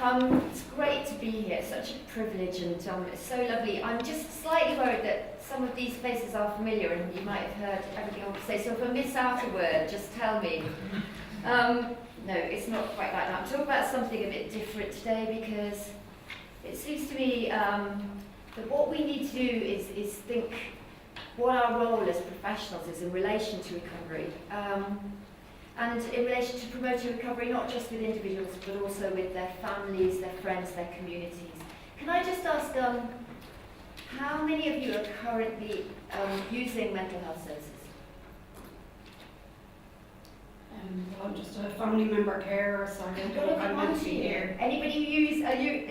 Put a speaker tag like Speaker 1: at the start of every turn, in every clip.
Speaker 1: It's great to be here. It's such a privilege, and it's so lovely. I'm just slightly worried that some of these faces are familiar, and you might have heard everything I want to say. So if I miss out a word, just tell me. No, it's not quite like that. I'm talking about something a bit different today because it seems to me that what we need to do is think what our role as professionals is in relation to recovery. And in relation to promoting recovery, not just with individuals, but also with their families, their friends, their communities. Can I just ask, how many of you are currently using mental health services?
Speaker 2: I'm just a family member carer, so I don't know if I'm meant to be here.
Speaker 1: Anybody who is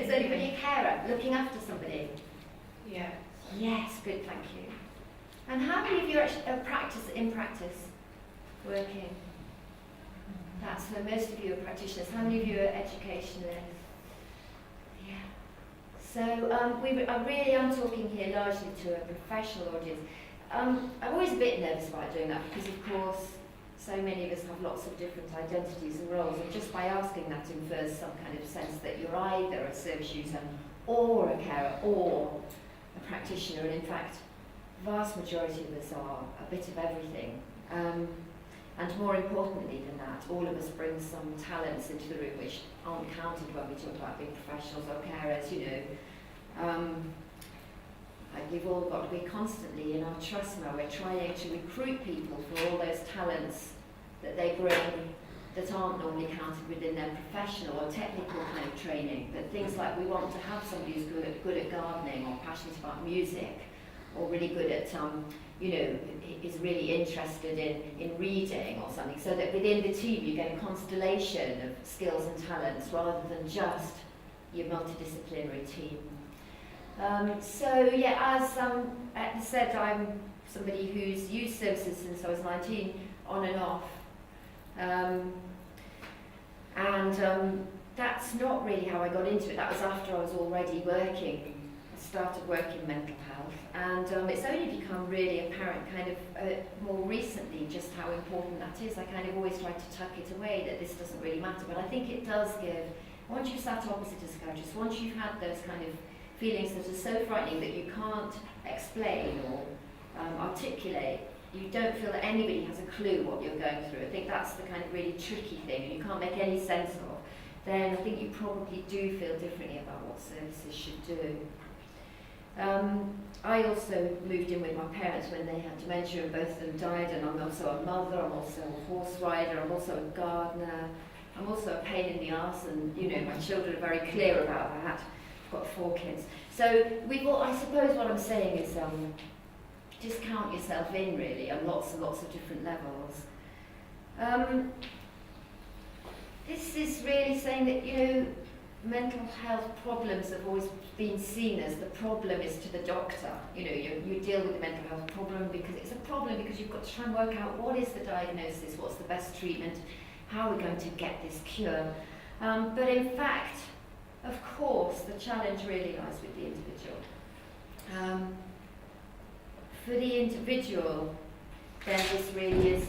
Speaker 1: anybody a carer, looking after somebody?
Speaker 2: Yeah.
Speaker 1: Yes, good, thank you. And how many of you are actually in practice, working? That's so most of you are practitioners. How many of you are educationalists? Yeah. So I really am talking here largely to a professional audience. I'm always a bit nervous about doing that because, of course, so many of us have lots of different identities and roles, and just by asking that infers some kind of sense that you're either a service user or a carer or a practitioner, and in fact, the vast majority of us are a bit of everything. And more importantly than that, all of us bring some talents into the room which aren't counted when we talk about being professionals or carers, you know. Like we've all got to be constantly in our trust now. We're trying to recruit people for all those talents that they bring that aren't normally counted within their professional or technical kind of training. But things like we want to have somebody who's good at gardening or passionate about music or really good at you know, is really interested in reading or something, so that within the team you get a constellation of skills and talents rather than just your multidisciplinary team. So yeah, as Etna said, I'm somebody who's used services since I was 19, on and off. That's not really how I got into it. That was after I was already working. I started working in mental health, and it's only become really apparent kind of more recently just how important that is. I kind of always try to tuck it away, that this doesn't really matter, but I think it does give, once you've sat opposite a psychiatrist, once you've had those kind of feelings that are so frightening that you can't explain or articulate, you don't feel that anybody has a clue what you're going through. I think that's the kind of really tricky thing, and you can't make any sense of, then I think you probably do feel differently about what services should do. I also moved in with my parents when they had dementia, and both of them died, and I'm also a mother, I'm also a horse rider, I'm also a gardener, I'm also a pain in the arse, and you know, my children are very clear about that. I've got 4 kids. So we've all, I suppose what I'm saying is just count yourself in really on lots and lots of different levels. This is really saying that, you know, mental health problems have always been seen as the problem is to the doctor. You know, you deal with the mental health problem because it's a problem because you've got to try and work out what is the diagnosis, what's the best treatment, how are we going to get this cure. But in fact, of course, the challenge really lies with the individual. For the individual, then this really is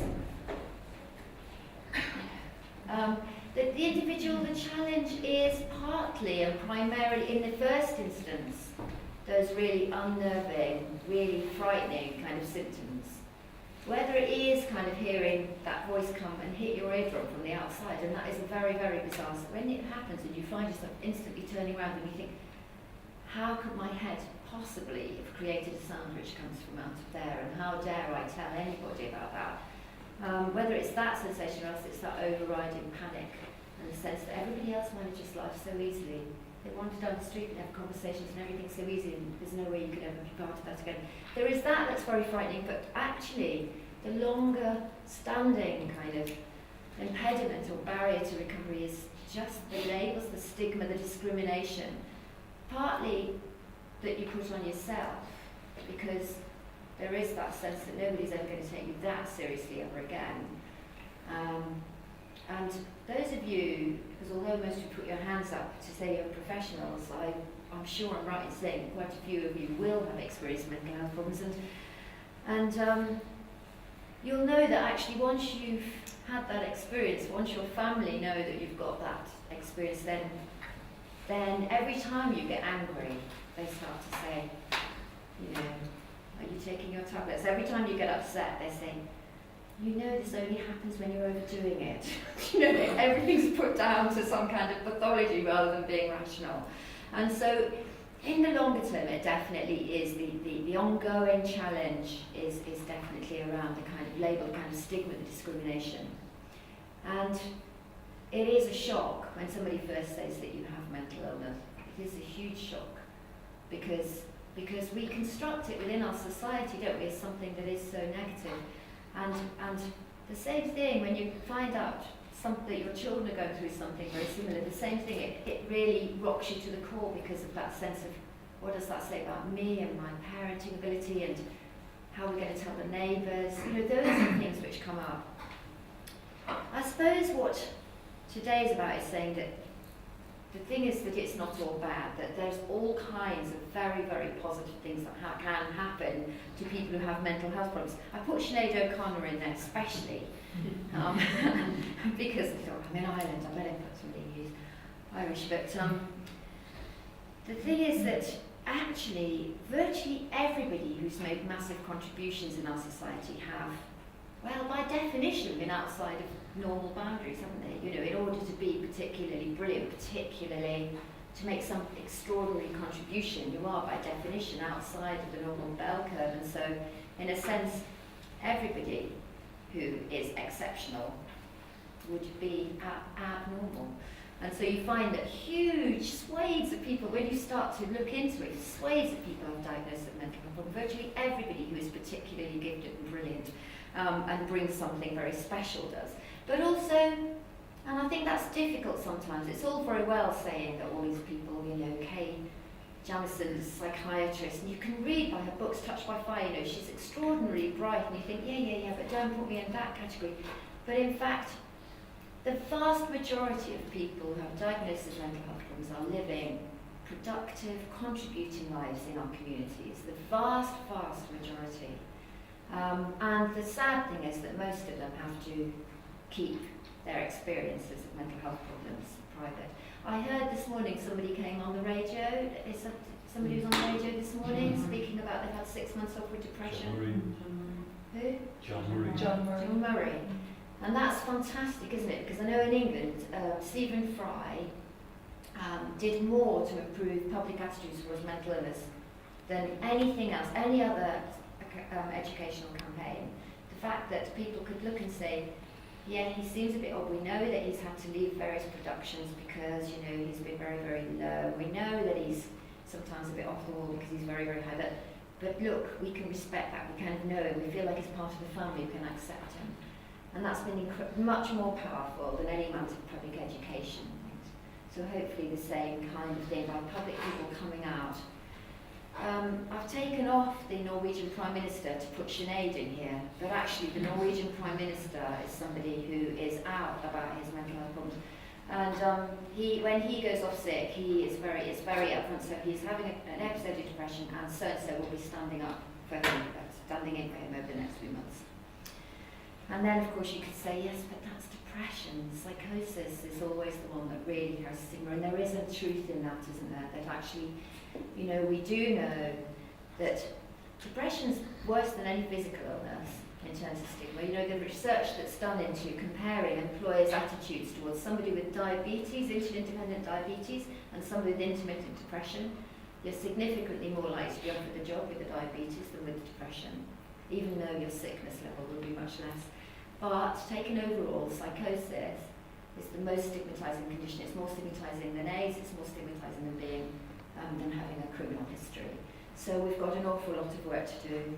Speaker 1: that the individual, the challenge is partly and primarily, in the first instance, those really unnerving, really frightening kind of symptoms. Whether it is kind of hearing that voice come and hit your eardrum from the outside, and that is very, very bizarre. So when it happens and you find yourself instantly turning around and you think, how could my head possibly have created a sound which comes from out of there, and how dare I tell anybody about that? Whether it's that sensation or else it's that overriding panic and the sense that everybody else manages life so easily. They wander down the street and have conversations and everything's so easy and there's no way you could ever be part of that again. There is that's very frightening, but actually the longer standing kind of impediment or barrier to recovery is just the labels, the stigma, the discrimination, partly that you put on yourself, because there is that sense that nobody's ever going to take you that seriously ever again. And those of you, because although most of you put your hands up to say you're professionals, I'm sure I'm right in saying quite a few of you will have experienced mental health problems, and you'll know that actually once you've had that experience, once your family know that you've got that experience, then
Speaker 3: then every time you get angry, they start to say, you know, are you taking your tablets? Every time you get upset, they say, you know, this only happens when you're overdoing it. You know, everything's put down to some kind of pathology rather than being rational. And so, in the longer term, it definitely is the ongoing challenge is definitely around the kind of label, kind of stigma, the discrimination. And it is a shock when somebody first says that you have mental illness. It is a huge shock because we construct it within our society, don't we, as something that is so negative. And the same thing when you find out that your children are going through something very similar, the same thing, it really rocks you to the core because of that sense of what does that say about me and my parenting ability and how we're going to tell the neighbours. You know, those are things which come up. I suppose what today is about is saying that the thing is that it's not all bad, that there's all kinds of very, very positive things that can happen to people who have mental health problems. I put Sinead O'Connor in there especially, because I'm in Ireland, I better put somebody who's Irish, but the thing is that actually virtually everybody who's made massive contributions in our society have, well, by definition, been outside of normal boundaries, haven't they? You know, in order to be particularly brilliant, particularly to make some extraordinary contribution, you are by definition outside of the normal bell curve. And so, in a sense, everybody who is exceptional would be abnormal. And so you find that huge swathes of people, when you start to look into it, swathes of people have diagnosed with mental health problem. Virtually everybody who is particularly gifted and brilliant and brings something very special does. But also, and I think that's difficult sometimes, it's all very well saying that all these people, you know, Kay Jamison's psychiatrist, and you can read by her books, Touched by Fire, you know, she's extraordinarily bright, and you think, yeah, but don't put me in that category. But in fact, the vast majority of people who have diagnosed with mental health problems are living productive, contributing lives in our communities. The vast majority. And the sad thing is that most of them have to keep their experiences of mental health problems private. I heard this morning somebody came on the radio. Is that somebody who's on the radio this morning speaking about they've had 6 months off with depression? Who? John Murray. And that's fantastic, isn't it? Because I know in England, Stephen Fry did more to improve public attitudes towards mental illness than anything else, any other educational campaign. The fact that people could look and say, yeah, he seems a bit odd. We know that he's had to leave various productions because, you know, he's been very, very low. We know that he's sometimes a bit off the wall because he's very, very high. But look, we can respect that. We kind of know him. We feel like he's part of the family. We can accept him. And that's been much more powerful than any amount of public education. So hopefully the same kind of thing by public people coming out. I've taken off the Norwegian Prime Minister to put Sinead in here, but actually the Norwegian Prime Minister is somebody who is out about his mental health problems. And when he goes off sick, it's very upfront. So he's having an episode of depression, and so will be standing in for him over the next few months. And then, of course, you could say, yes, but that's depression. Psychosis is always the one that really has stigma, and there is a truth in that, isn't there? That actually, you know, we do know that depression's worse than any physical illness in terms of stigma. You know, the research that's done into comparing employers' attitudes towards somebody with diabetes, insulin-dependent diabetes, and somebody with intermittent depression, you're significantly more likely to be offered a job with the diabetes than with the depression, even though your sickness level will be much less. But taken overall, psychosis is the most stigmatizing condition. It's more stigmatizing than AIDS, it's more stigmatizing than having a criminal history. So we've got an awful lot of work to do.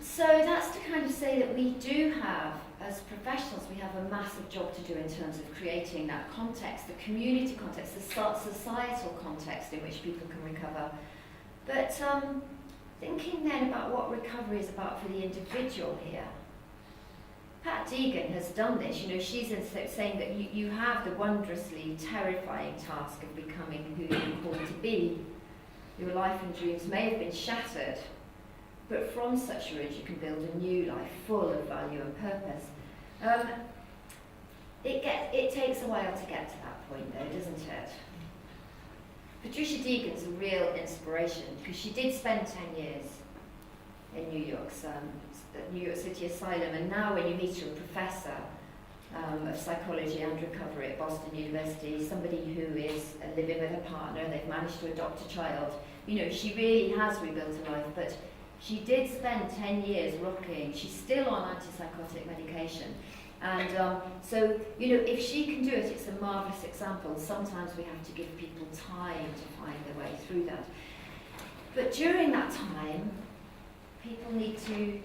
Speaker 3: So that's to kind of say that we do have, as professionals, we have a massive job to do in terms of creating that context, the community context, the societal context in which people can recover. But thinking then about what recovery is about for the individual here, Pat Deegan has done this. You know, she's saying that you have the wondrously terrifying task of becoming who you're called to be. Your life and dreams may have been shattered, but from such a ridge you can build a new life full of value and purpose. it takes a while to get to that point though, doesn't it? Patricia Deegan's a real inspiration because she did spend 10 years in New York City Asylum, and now when you meet her, a professor of psychology and recovery at Boston University, somebody who is living with her partner, they've managed to adopt a child. You know, she really has rebuilt her life, but she did spend 10 years rocking. She's still on antipsychotic medication. And so, you know, if she can do it, it's a marvellous example. Sometimes we have to give people time to find their way through that. But during that time, people need to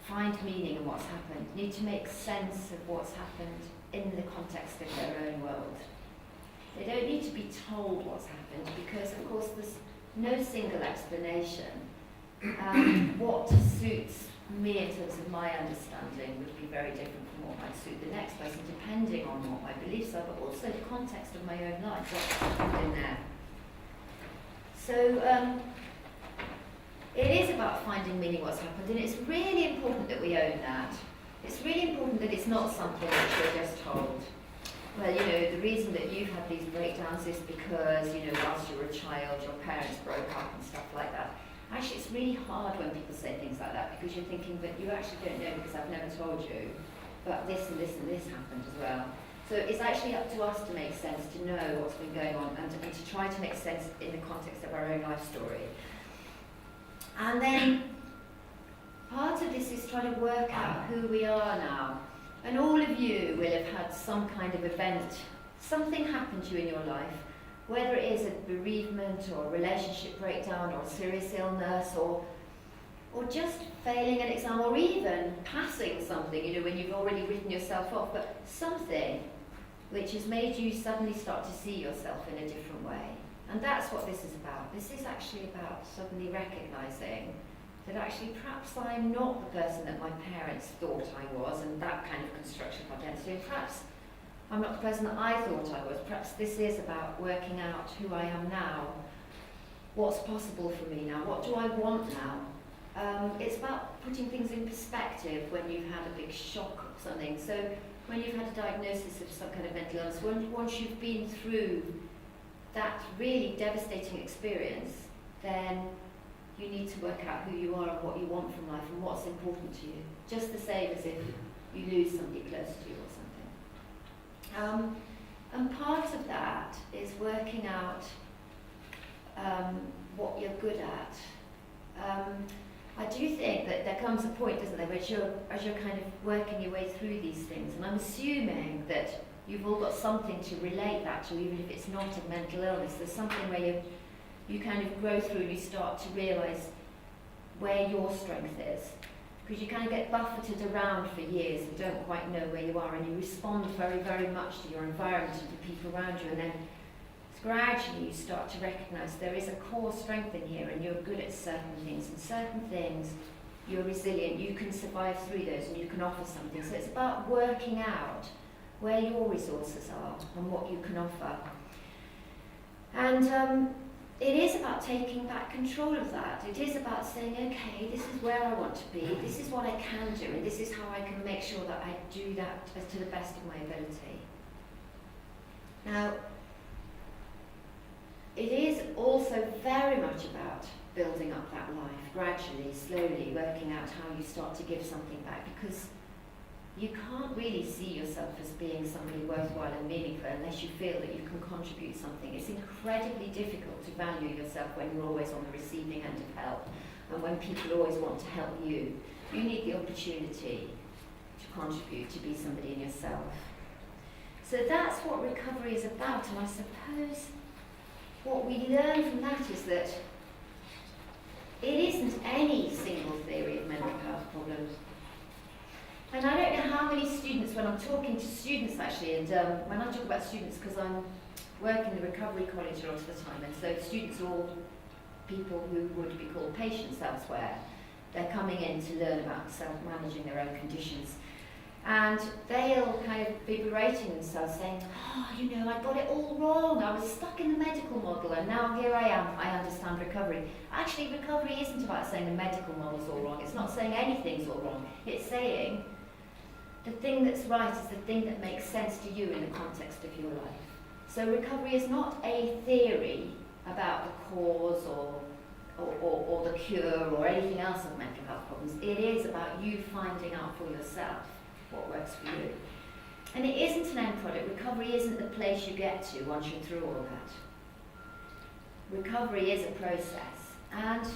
Speaker 3: find meaning in what's happened, need to make sense of what's happened in the context of their own world. They don't need to be told what's happened because, of course, there's no single explanation. What suits me in terms of my understanding would be very different from what might suit the next person, depending on what my beliefs are, but also the context of my own life, what's happened in there. So it is about finding meaning what's happened, and it's really important that we own that. It's really important that it's not something that you're just told. Well, you know, the reason that you've had these breakdowns is because, you know, whilst you were a child, your parents broke up and stuff like that. Actually, it's really hard when people say things like that because you're thinking, but you actually don't know because I've never told you. But this and this and this happened as well. So it's actually up to us to make sense, to know what's been going on, and to try to make sense in the context of our own life story. And then part of this is trying to work out who we are now. And all of you will have had some kind of event, something happened to you in your life, whether it is a bereavement or a relationship breakdown or a serious illness or just failing an exam or even passing something, you know, when you've already written yourself off, but something which has made you suddenly start to see yourself in a different way. And that's what this is about. This is actually about suddenly recognising that actually perhaps I'm not the person that my parents thought I was, and that kind of construction of identity. And perhaps I'm not the person that I thought I was. Perhaps this is about working out who I am now. What's possible for me now? What do I want now? It's about putting things in perspective when you've had a big shock or something. So when you've had a diagnosis of some kind of mental illness, once you've been through that really devastating experience, then you need to work out who you are and what you want from life and what's important to you. Just the same as if you lose somebody close to you or something. And part of that is working out what you're good at. I do think that there comes a point, doesn't there, as you're kind of working your way through these things, and I'm assuming that you've all got something to relate that to, even if it's not a mental illness. There's something where you kind of grow through and you start to realise where your strength is. Because you kind of get buffeted around for years and don't quite know where you are, and you respond very, very much to your environment and to people around you, and then gradually you start to recognise there is a core strength in here, and you're good at certain things, and certain things you're resilient, you can survive through those and you can offer something. So it's about working out where your resources are and what you can offer. And it is about taking back control of that. It is about saying, okay, this is where I want to be, this is what I can do, and this is how I can make sure that I do that to the best of my ability. Now, it is also very much about building up that life, gradually, slowly, working out how you start to give something back, because you can't really see yourself as being somebody worthwhile and meaningful unless you feel that you can contribute something. It's incredibly difficult to value yourself when you're always on the receiving end of help, and when people always want to help you. You need the opportunity to contribute, to be somebody in yourself. So that's what recovery is about, and I suppose what we learn from that is that it isn't any single theory of mental health problems. And I don't know how many students, when I'm talking to students actually, and when I talk about students, because I'm working in the recovery college a lot of the time, and so students are all people who would be called patients elsewhere. They're coming in to learn about self-managing their own conditions. And they'll kind of be berating themselves, saying, oh, you know, I got it all wrong. I was stuck in the medical model, and now here I am. I understand recovery. Actually, recovery isn't about saying the medical model's all wrong. It's not saying anything's all wrong. It's saying the thing that's right is the thing that makes sense to you in the context of your life. So recovery is not a theory about the cause or the cure or anything else of mental health problems. It is about you finding out for yourself what works for you. And it isn't an end product. Recovery isn't the place you get to once you're through all that. Recovery is a process. And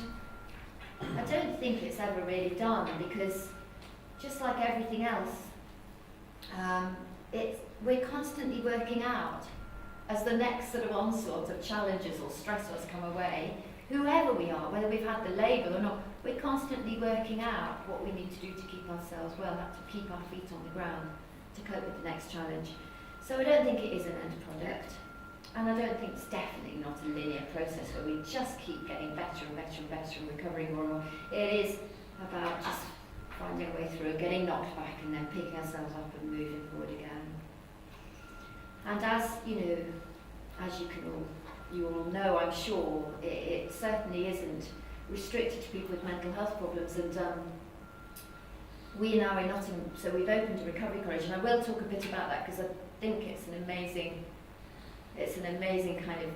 Speaker 3: I don't think it's ever really done, because just like everything else, we're constantly working out as the next sort of onslaught of challenges or stressors come away, whoever we are, whether we've had the label or not, we're constantly working out what we need to do to keep ourselves well, to keep our feet on the ground, to cope with the next challenge. So I don't think it is an end product. And I don't think it's definitely not a linear process where we just keep getting better and better and better and recovering more and more. It is about just finding a way through, getting knocked back and then picking ourselves up and moving forward again. And as you all know, I'm sure, it certainly isn't restricted to people with mental health problems. And we now in Nottingham, so we've opened a recovery college, and I will talk a bit about that because I think it's an amazing kind of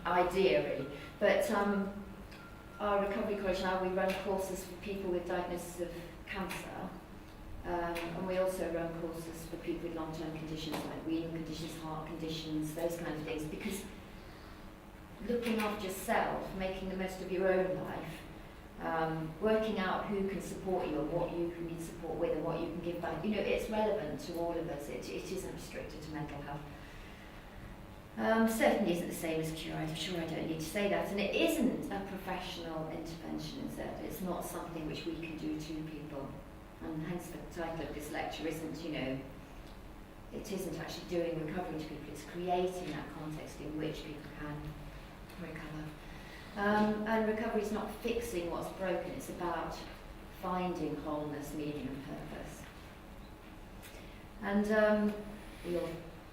Speaker 3: idea, really. But our recovery college now, we run courses for people with diagnosis of cancer, and we also run courses for people with long-term conditions like renal conditions, heart conditions, those kind of things, because looking after yourself, making the most of your own life, working out who can support you and what you can need support with and what you can give back, it's relevant to all of us. It isn't restricted to mental health. Certainly isn't the same as cure. I'm sure I don't need to say that. And it isn't a professional intervention, is it? It's not something which we can do to people. And hence the title of this lecture isn't, it isn't actually doing recovery to people. It's creating that context in which people can recover. And recovery is not fixing what's broken. It's about finding wholeness, meaning and purpose. And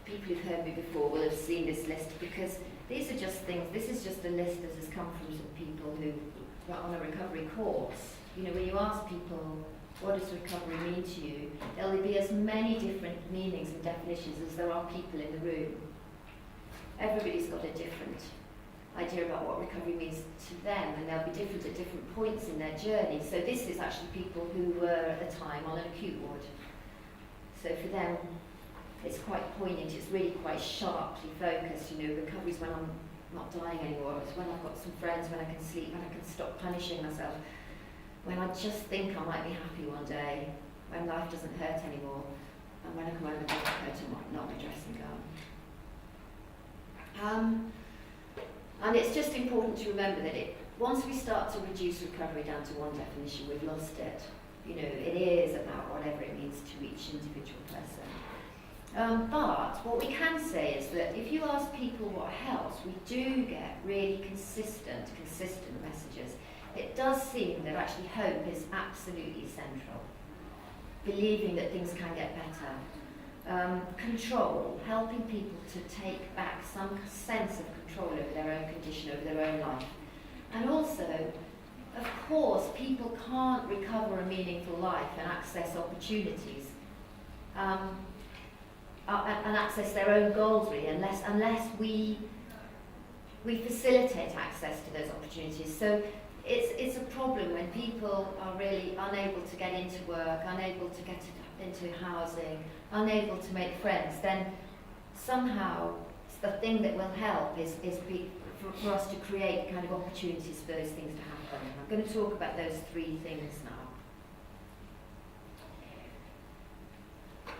Speaker 3: people who've heard me before will have seen this list, because these are just things. This is just a list that has come from some people who are on a recovery course. When you ask people, what does recovery mean to you, there'll be as many different meanings and definitions as there are people in the room. Everybody's got a different idea about what recovery means to them, and they'll be different at different points in their journey. So this is actually people who were at the time on an acute ward. So for them, it's quite poignant, it's really quite sharply focused. Recovery's when I'm not dying anymore, it's when I've got some friends, when I can sleep, when I can stop punishing myself, when I just think I might be happy one day, when life doesn't hurt anymore, and when I come home and don't hurt and not my dressing gown. And it's just important to remember that once we start to reduce recovery down to one definition, we've lost it. It is about whatever it means to each individual person. But what we can say is that if you ask people what helps, we do get really consistent messages. It does seem that actually hope is absolutely central. Believing that things can get better. Control, helping people to take back some sense of control over their own condition, over their own life. And also, of course, people can't recover a meaningful life and access opportunities. And access their own goals, really, unless we facilitate access to those opportunities. So it's a problem when people are really unable to get into work, unable to get into housing, unable to make friends. Then somehow the thing that will help is for us to create kind of opportunities for those things to happen. I'm going to talk about those three things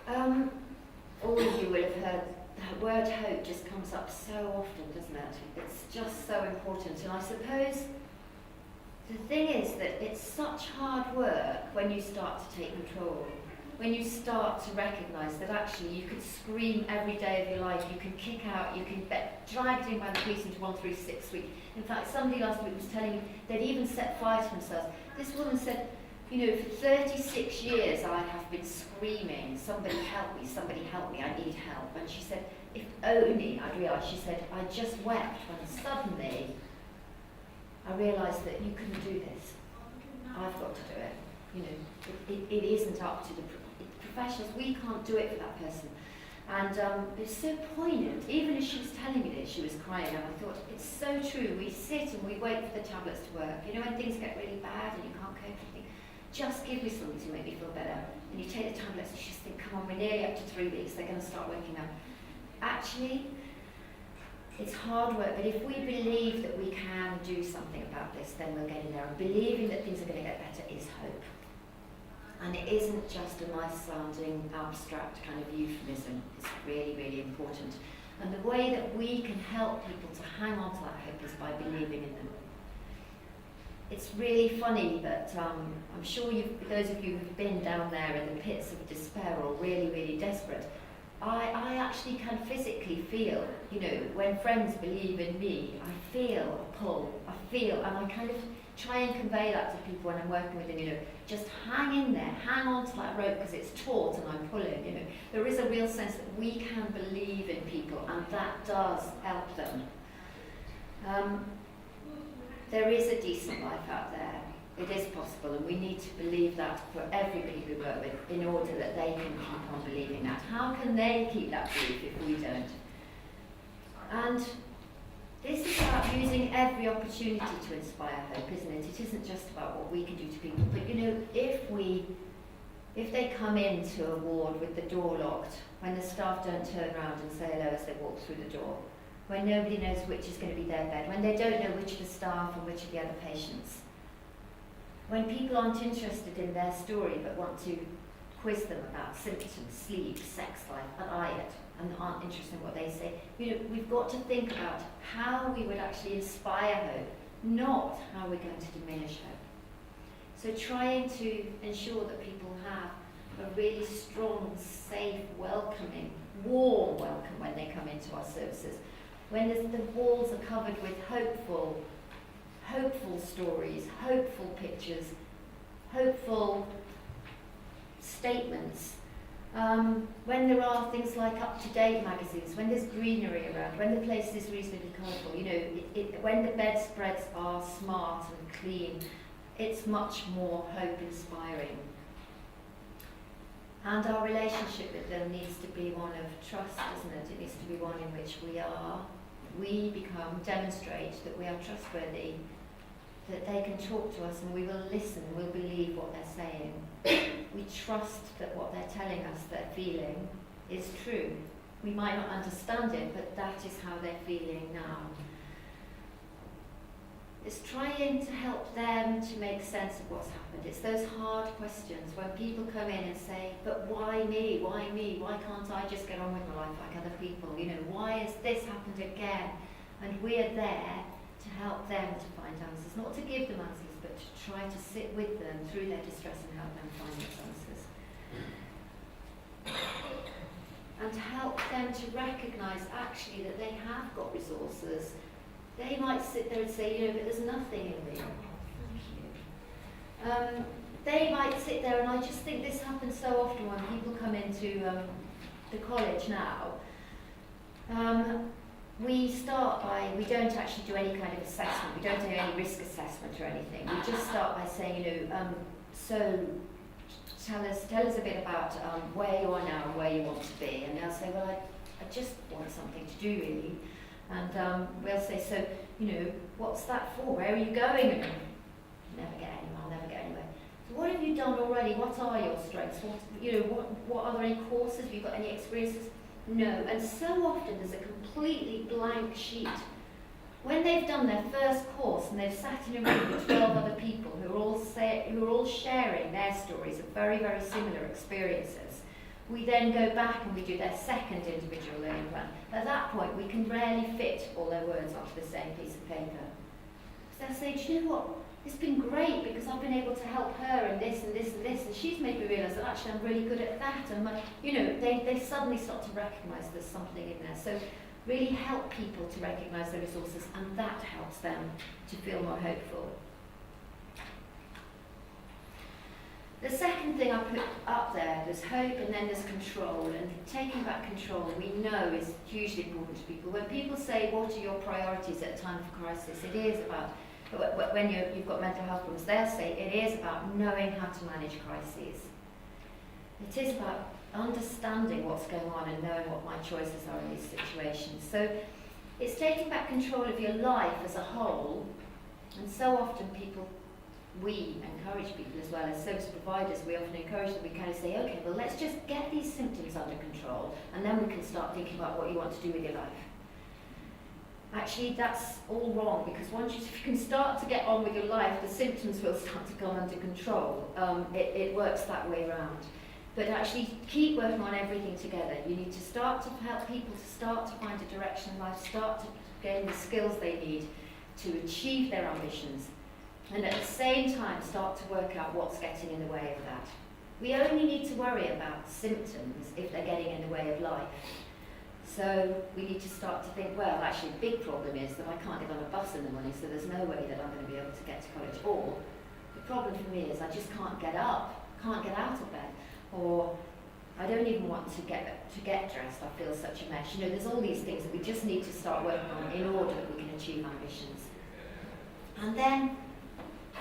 Speaker 3: now. All of you will have heard that word hope just comes up so often, doesn't it? It's just so important. And I suppose the thing is that it's such hard work when you start to take control, when you start to recognise that actually you could scream every day of your life, you can kick out, you can get dragged in by the police into 136 week. In fact, somebody last week was telling me they'd even set fire to themselves. This woman said, for 36 years I have been screaming, somebody help me, I need help. And she said, if only I'd realised, she said, I just wept when suddenly I realised that you couldn't do this. I've got to do it. It isn't up to the professionals, we can't do it for that person. And it's so poignant. Even as she was telling me this, she was crying, and I thought, it's so true. We sit and we wait for the tablets to work. You know, when things get really bad and you can't cope, you think, just give me something to make me feel better. And you take the tablets and you just think, come on, we're nearly up to 3 weeks, they're going to start working now. Actually, it's hard work, but if we believe that we can do something about this, then we'll get in there. And believing that things are going to get better is hope. And it isn't just a nice sounding, abstract kind of euphemism. It's really, really important. And the way that we can help people to hang on to that hope is by believing in them. It's really funny that I'm sure those of you who've been down there in the pits of despair or really, really desperate, I actually can physically feel, you know, when friends believe in me, I feel a pull, and I kind of try and convey that to people when I'm working with them, you know, just hang in there, hang on to that rope because it's taut and I'm pulling, you know. There is a real sense that we can believe in people and that does help them. There is a decent life out there. It is possible, and we need to believe that for everybody we work with in order that they can keep on believing that. How can they keep that belief if we don't? And this is about using every opportunity to inspire hope, isn't it? It isn't just about what we can do to people, but you know, if they come into a ward with the door locked, when the staff don't turn around and say hello as they walk through the door, when nobody knows which is going to be their bed, when they don't know which of the staff and which of the other patients, when people aren't interested in their story but want to quiz them about symptoms, sleep, sex life, a diet, and aren't interested in what they say, you know, we've got to think about how we would actually inspire hope, not how we're going to diminish hope. So trying to ensure that people have a really strong, safe, welcoming, warm welcome when they come into our services. When the walls are covered with hopeful stories, hopeful pictures, hopeful statements. When there are things like up-to-date magazines, when there's greenery around, when the place is reasonably colourful, you know, when the bedspreads are smart and clean, it's much more hope-inspiring. And our relationship with them needs to be one of trust, doesn't it? It needs to be one in which we demonstrate that we are trustworthy, that they can talk to us and we will listen, we'll believe what they're saying. We trust that what they're telling us, they're feeling, is true. We might not understand it, but that is how they're feeling now. It's trying to help them to make sense of what's happened. It's those hard questions when people come in and say, but why me? Why me? Why can't I just get on with my life like other people? You know, why has this happened again? And we're there to help them to find answers, not to give them answers, but to try to sit with them through their distress and help them find those answers. And to help them to recognise actually that they have got resources. They might sit there and say, you know, but there's nothing in me. Thank you. They might sit there, and I just think this happens so often when people come into the college now. We don't actually do any kind of assessment. We don't do any risk assessment or anything. We just start by saying, you know, so tell us a bit about where you are now and where you want to be. And they'll say, well, I just want something to do really. And we'll say, so, you know, what's that for? Where are you going? And I'll never get anywhere. So what have you done already? What are your strengths? What are there any courses? Have you got any experiences? No. And so often there's a completely blank sheet. When they've done their first course and they've sat in a room with 12 other people who are all sharing their stories of very, very similar experiences, we then go back and we do their second individual learning plan. At that point, we can rarely fit all their words onto the same piece of paper. So they'll say, do you know what? It's been great because I've been able to help her in this and this and this, and she's made me realise that actually I'm really good at that. And they suddenly start to recognise there's something in there. So really help people to recognise their resources, and that helps them to feel more hopeful. The second thing I put up there's hope, and then there's control. And taking back control, we know, is hugely important to people. When people say, what are your priorities at a time of crisis? It is about, when you've got mental health problems, they'll say it is about knowing how to manage crises. It is about understanding what's going on and knowing what my choices are in these situations. So it's taking back control of your life as a whole, and so often we encourage people as well as service providers, we often encourage them, we kind of say, okay, well let's just get these symptoms under control and then we can start thinking about what you want to do with your life. Actually, that's all wrong, because if you can start to get on with your life, the symptoms will start to come under control. It works that way around. But actually, keep working on everything together. You need to start to help people to start to find a direction in life, start to gain the skills they need to achieve their ambitions, and at the same time start to work out what's getting in the way of that. We only need to worry about symptoms if they're getting in the way of life. So we need to start to think, well, actually the big problem is that I can't get on a bus in the morning, so there's no way that I'm going to be able to get to college. Or the problem for me is I just can't get up, can't get out of bed. Or I don't even want to get dressed, I feel such a mess. You know, there's all these things that we just need to start working on in order that we can achieve ambitions. And then,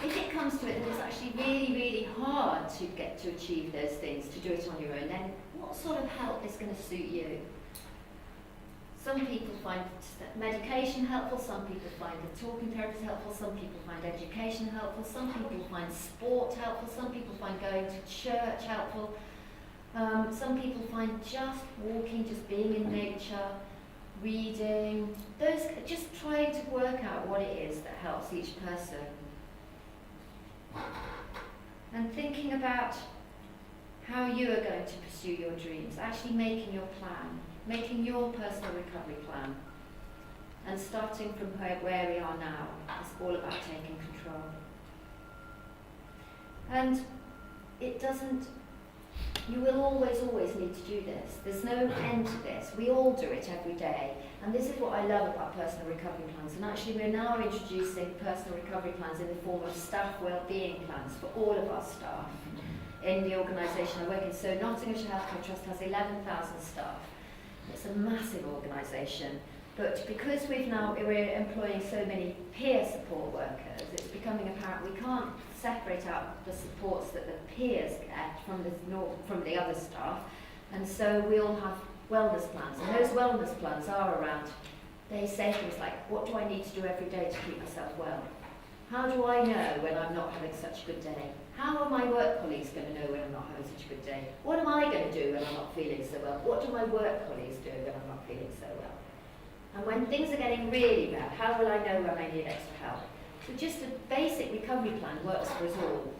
Speaker 3: if it comes to it that it's actually really, really hard to get to achieve those things, to do it on your own, then what sort of help is going to suit you? Some people find medication helpful, some people find the talking therapies helpful, some people find education helpful, some people find sport helpful, some people find going to church helpful, some people find just walking, just being in nature, reading, just trying to work out what it is that helps each person. And thinking about how you are going to pursue your dreams, actually making your plan, making your personal recovery plan, and starting from where we are now. It's all about taking control. And you will always need to do this. There's no end to this. We all do it every day. And this is what I love about personal recovery plans. And actually we're now introducing personal recovery plans in the form of staff wellbeing plans for all of our staff in the organisation I work in. So Nottinghamshire Healthcare Trust has 11,000 staff. It's a massive organisation, but because we're employing so many peer support workers, it's becoming apparent we can't separate out the supports that the peers get from the other staff, and so we all have wellness plans, and those wellness plans are around, they say things like, what do I need to do every day to keep myself well? How do I know when I'm not having such a good day? How are my work colleagues going to know when I'm not having such a good day? What am I going to do when I'm not feeling so well? What do my work colleagues do when I'm not feeling so well? And when things are getting really bad, how will I know when I need extra help? So just a basic recovery plan works for us all.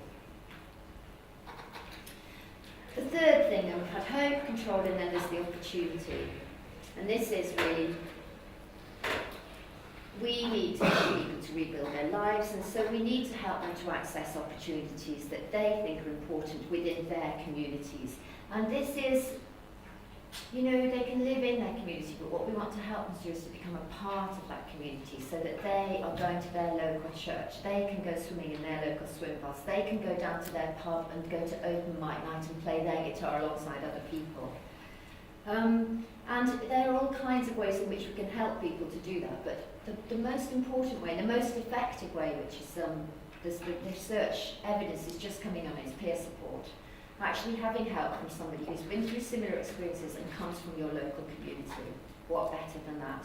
Speaker 3: The third thing, then, we've had hope, control, and then there's the opportunity. And this is really, we need to help people to rebuild their lives, and so we need to help them to access opportunities that they think are important within their communities. And this is, you know, they can live in their community, but what we want to help them do is to become a part of that community, so that they are going to their local church, they can go swimming in their local swim baths, they can go down to their pub and go to open mic night and play their guitar alongside other people. And there are all kinds of ways in which we can help people to do that, but the most important way, the most effective way, which is the research evidence is just coming on, is peer support. Actually having help from somebody who's been through similar experiences and comes from your local community. What better than that?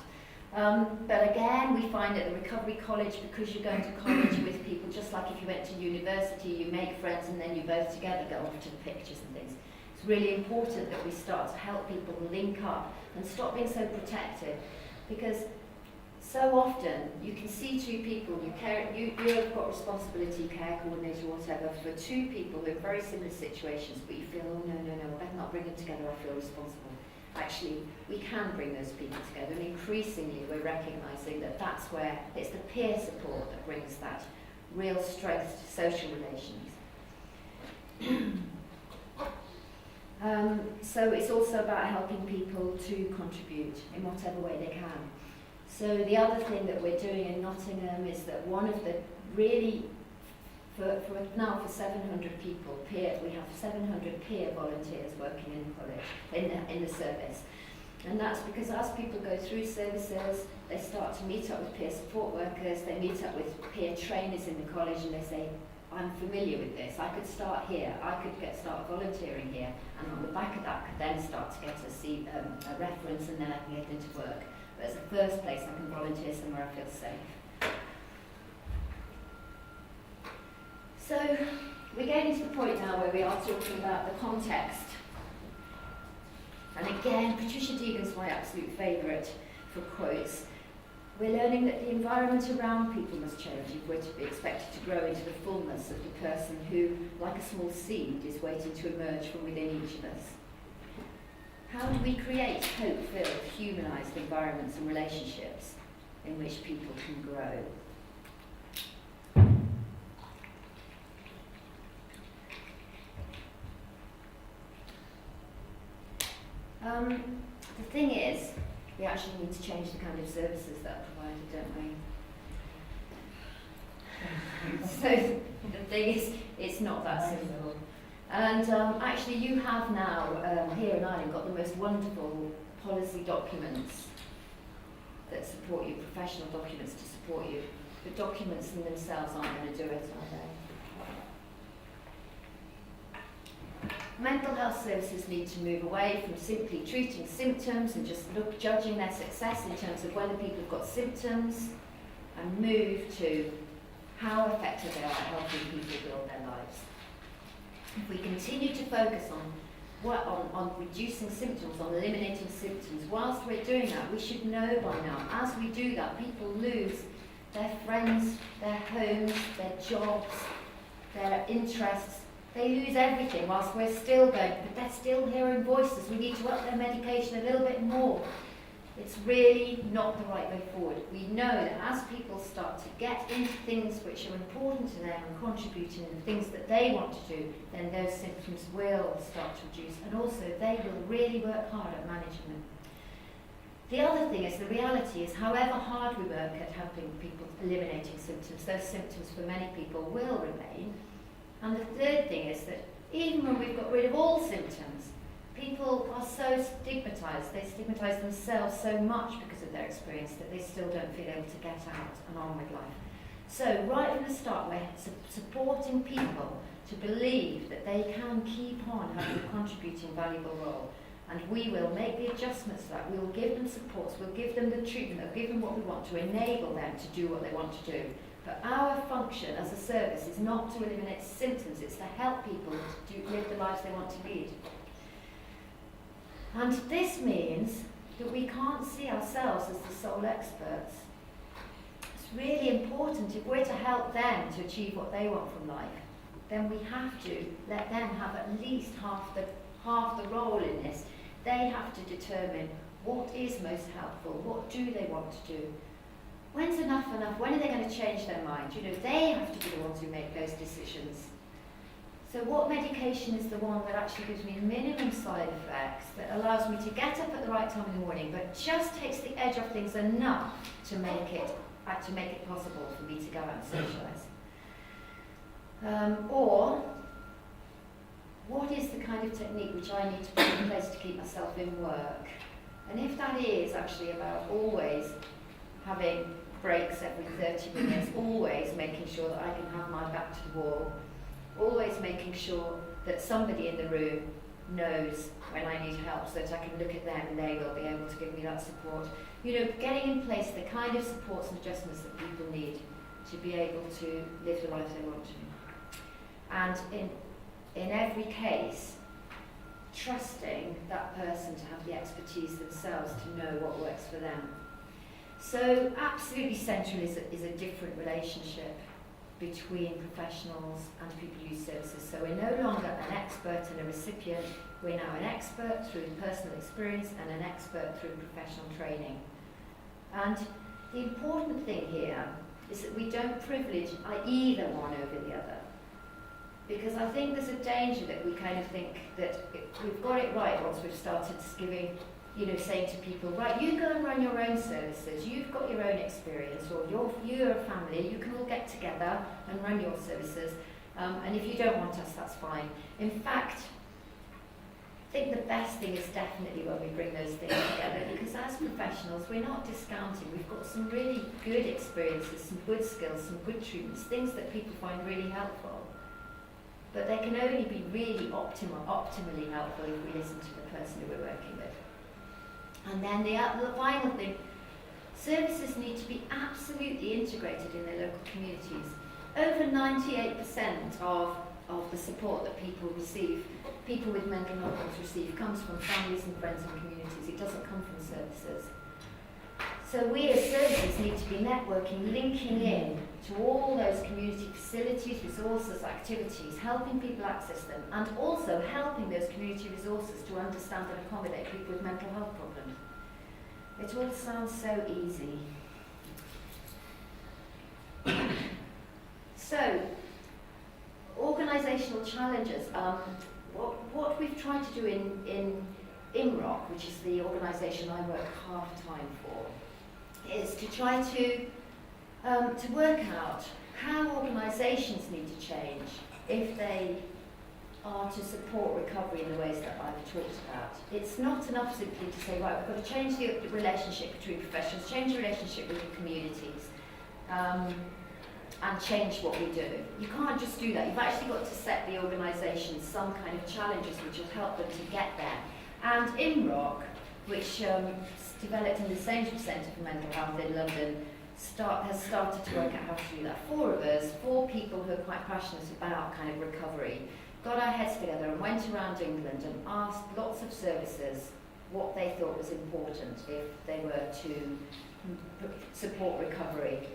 Speaker 3: But again, we find at the recovery college, because you're going to college with people, just like if you went to university, you make friends and then you both together go off to the pictures and things. It's really important that we start to help people link up and stop being so protective, because so often you can see two people, you've got responsibility, care coordinator, whatever, for two people who are in very similar situations, but you feel, oh no, I better not bring them together, I feel responsible. Actually, we can bring those people together, and increasingly we're recognising that that's where it's the peer support that brings that real strength to social relations. So it's also about helping people to contribute in whatever way they can. So the other thing that we're doing in Nottingham is that one of the really, for 700 people, we have 700 peer volunteers working in the college, in the service. And that's because as people go through services, they start to meet up with peer support workers, they meet up with peer trainers in the college, and they say, I'm familiar with this. I could start here. I could start volunteering here, and on the back of that, could then start to get a reference, and then I can get into work. But as the first place, I can volunteer somewhere I feel safe. So we're getting to the point now where we are talking about the context. And again, Patricia Deegan's my absolute favourite for quotes. We're learning that the environment around people must change if we're to be expected to grow into the fullness of the person who, like a small seed, is waiting to emerge from within each of us. How do we create hope-filled, humanised environments and relationships in which people can grow? The thing is, we actually need to change the kind of services that are provided, don't we? So the thing is, it's not that simple. And actually you have now, here in Ireland, got the most wonderful policy documents that support you, professional documents to support you. The documents in themselves aren't going to do it, are they? Mental health services need to move away from simply treating symptoms and just judging their success in terms of whether people have got symptoms, and move to how effective they are at helping people build their lives. If we continue to focus on reducing symptoms, on eliminating symptoms, whilst we're doing that, we should know by now, as we do that, people lose their friends, their homes, their jobs, their interests. They lose everything whilst we're still going, but they're still hearing voices. We need to up their medication a little bit more. It's really not the right way forward. We know that as people start to get into things which are important to them and contributing to the things that they want to do, then those symptoms will start to reduce, and also they will really work hard at managing them. The other thing is, the reality is, however hard we work at helping people eliminating symptoms, those symptoms for many people will remain. And the third thing is that even when we've got rid of all symptoms, people are so stigmatised, they stigmatise themselves so much because of their experience that they still don't feel able to get out and on with life. So right from the start, we're supporting people to believe that they can keep on having a contributing, valuable role. And we will make the adjustments to that. We will give them supports, we'll give them the treatment, we'll give them what we want to enable them to do what they want to do. But our function as a service is not to eliminate symptoms, it's to help people to live the lives they want to lead. And this means that we can't see ourselves as the sole experts. It's really important, if we're to help them to achieve what they want from life, then we have to let them have at least half the role in this. They have to determine what is most helpful, what do they want to do. When's enough enough? When are they going to change their mind? You know, they have to be the ones who make those decisions. So what medication is the one that actually gives me minimum side effects, that allows me to get up at the right time in the morning, but just takes the edge off things enough to make it possible for me to go out and socialise? Or what is the kind of technique which I need to put in place to keep myself in work? And if that is actually about always having breaks every 30 minutes, always making sure that I can have my back to the wall, always making sure that somebody in the room knows when I need help so that I can look at them and they will be able to give me that support. You know, getting in place the kind of supports and adjustments that people need to be able to live the life they want to. And in every case, trusting that person to have the expertise themselves to know what works for them. So absolutely central is a different relationship between professionals and people who use services. So we're no longer an expert and a recipient, we're now an expert through personal experience and an expert through professional training. And the important thing here is that we don't privilege either one over the other. Because I think there's a danger that we kind of think that we've got it right once we've started giving, you know, saying to people, right, you go and run your own services, you've got your own experience, or you're a family, you can all get together and run your services, and if you don't want us, that's fine. In fact, I think the best thing is definitely when we bring those things together, because as professionals, we're not discounting, we've got some really good experiences, some good skills, some good treatments, things that people find really helpful.
Speaker 1: but they can only be really optimally helpful if we listen to the person who we're working with. And then the final thing, services need to be absolutely integrated in their local communities. Over 98% of the support that people receive, people with mental health receive, comes from families and friends and communities. It doesn't come from services. So we as services need to be networking, linking in to all those community facilities, resources, activities, helping people access them, and also helping those community resources to understand and accommodate people with mental health problems. It all sounds so easy. So, organisational challenges. What we've tried to do in IMROC, which is the organisation I work half-time for, is to try to work out how organisations need to change if they are to support recovery in the ways that I've talked about. It's not enough simply to say, right, we've got to change the relationship between professionals, change the relationship with the communities, and change what we do. You can't just do that. You've actually got to set the organisation some kind of challenges which will help them to get there. And IMROC, which developed in the Sainsbury Centre for Mental Health in London, has started to work out how to do that. 4 of us, 4 people who are quite passionate about kind of recovery, got our heads together and went around England and asked lots of services what they thought was important if they were to support recovery.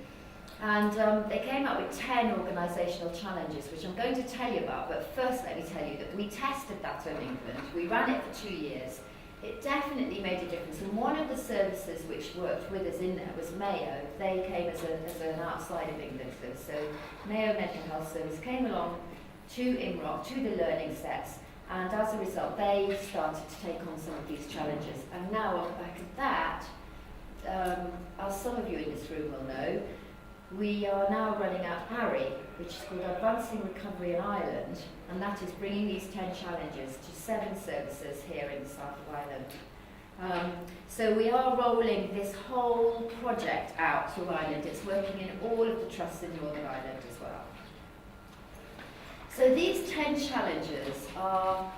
Speaker 1: And they came up with 10 organisational challenges, which I'm going to tell you about, but first let me tell you that we tested that in England. We ran it for 2 years. It definitely made a difference. And one of the services which worked with us in there was Mayo. They came as an outside of England. So Mayo Mental Health Service came along to IMROC, to the learning sets, and as a result they started to take on some of these challenges. And now on the back of that, as some of you in this room will know, we are now running out ARI, which is called Advancing Recovery in Ireland, and that is bringing these 10 challenges to 7 services here in the south of Ireland. So we are rolling this whole project out to Ireland. It's working in all of the trusts in Northern Ireland as well. So these 10 challenges are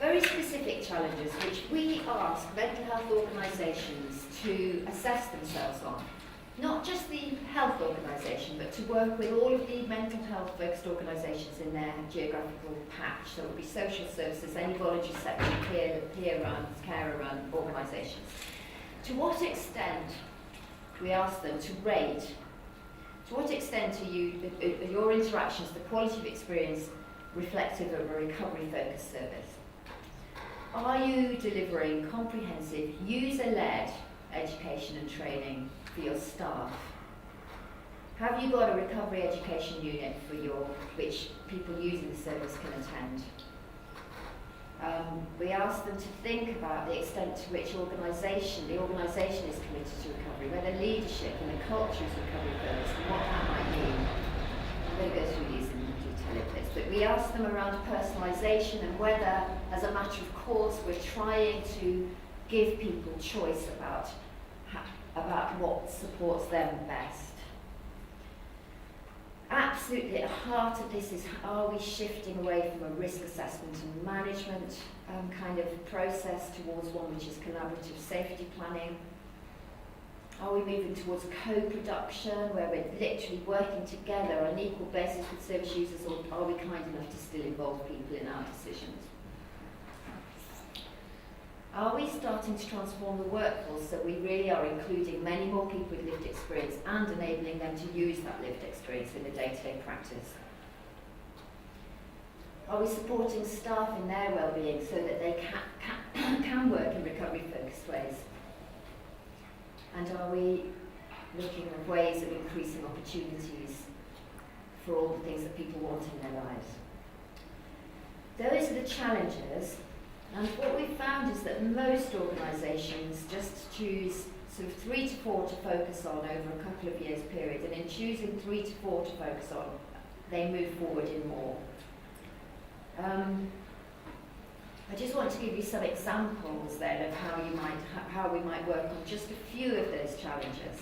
Speaker 1: very specific challenges which we ask mental health organisations to assess themselves on. Not just the health organisation, but to work with all of the mental health focused organisations in their geographical patch. So it would be social services, any voluntary sector, carer-run organisations. To what extent, we ask them to rate, to what extent are your interactions, the quality of experience, reflective of a recovery focused service? Are you delivering comprehensive, user-led education and training for your staff? Have you got a recovery education unit which people using the service can attend? We ask them to think about the extent to which the organisation is committed to recovery, whether leadership and the culture is recovery first, and what that might mean. I'm going to go through these in detail a bit, but we ask them around personalisation and whether, as a matter of course, we're trying to give people choice about what supports them best. Absolutely at the heart of this is, are we shifting away from a risk assessment and management kind of process towards one which is collaborative safety planning? Are we moving towards co-production where we're literally working together on an equal basis with service users, or are we kind enough to still involve people in our decisions? Are we starting to transform the workforce so we really are including many more people with lived experience and enabling them to use that lived experience in the day-to-day practice? Are we supporting staff in their well-being so that they can work in recovery-focused ways? And are we looking at ways of increasing opportunities for all the things that people want in their lives? Those are the challenges. And what we've found is that most organisations just choose sort of 3 to 4 to focus on over a couple of years period, and in choosing 3 to 4 to focus on, they move forward in more. I just want to give you some examples then of how we might work on just a few of those challenges.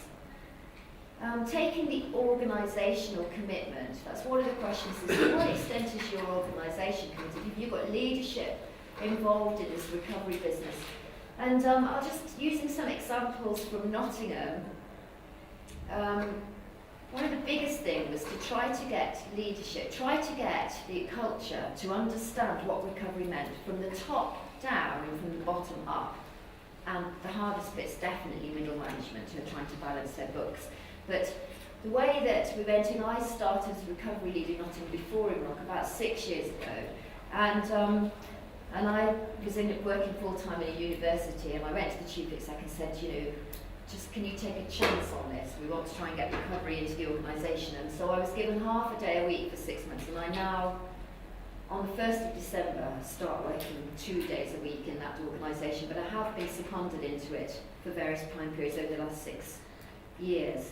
Speaker 1: Taking the organisational commitment, that's one of the questions, is to what extent is your organisation committed? Have you got leadership involved in this recovery business? And I'll just, using some examples from Nottingham, one of the biggest things was to try to get leadership, try to get the culture to understand what recovery meant from the top down and from the bottom up. And the hardest bit's definitely middle management who are trying to balance their books. But the way that we went in, I started as a recovery leader in Nottingham before Iraq about 6 years ago. And I was working full-time in a university, and I went to the chief exec and said, just can you take a chance on this? We want to try and get recovery into the organisation. And so I was given half a day a week for 6 months, and I now, on the 1st of December, start working 2 days a week in that organisation, but I have been seconded into it for various time periods over the last 6 years.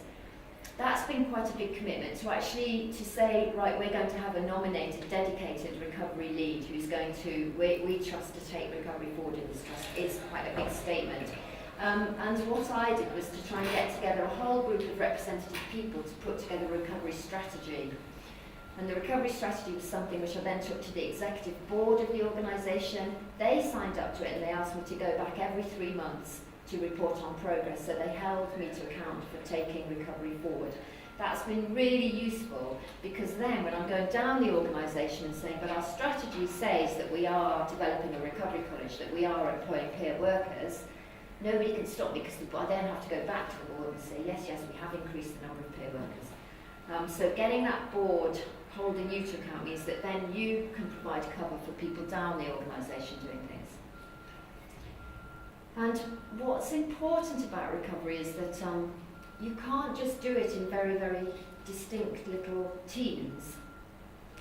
Speaker 1: That's been quite a big commitment to say, right, we're going to have a nominated, dedicated recovery lead who's going to, we trust to take recovery forward in this trust, is quite a big statement. And what I did was to try and get together a whole group of representative people to put together a recovery strategy. And the recovery strategy was something which I then took to the executive board of the organisation. They signed up to it and they asked me to go back every 3 months to report on progress, so they held me to account for taking recovery forward. That's been really useful, because then when I'm going down the organisation and saying, but our strategy says that we are developing a recovery college, that we are employing peer workers, nobody can stop me, because I then have to go back to the board and say, yes, we have increased the number of peer workers. So getting that board holding you to account means that then you can provide cover for people down the organisation doing things. And what's important about recovery is that you can't just do it in very, very distinct little teams.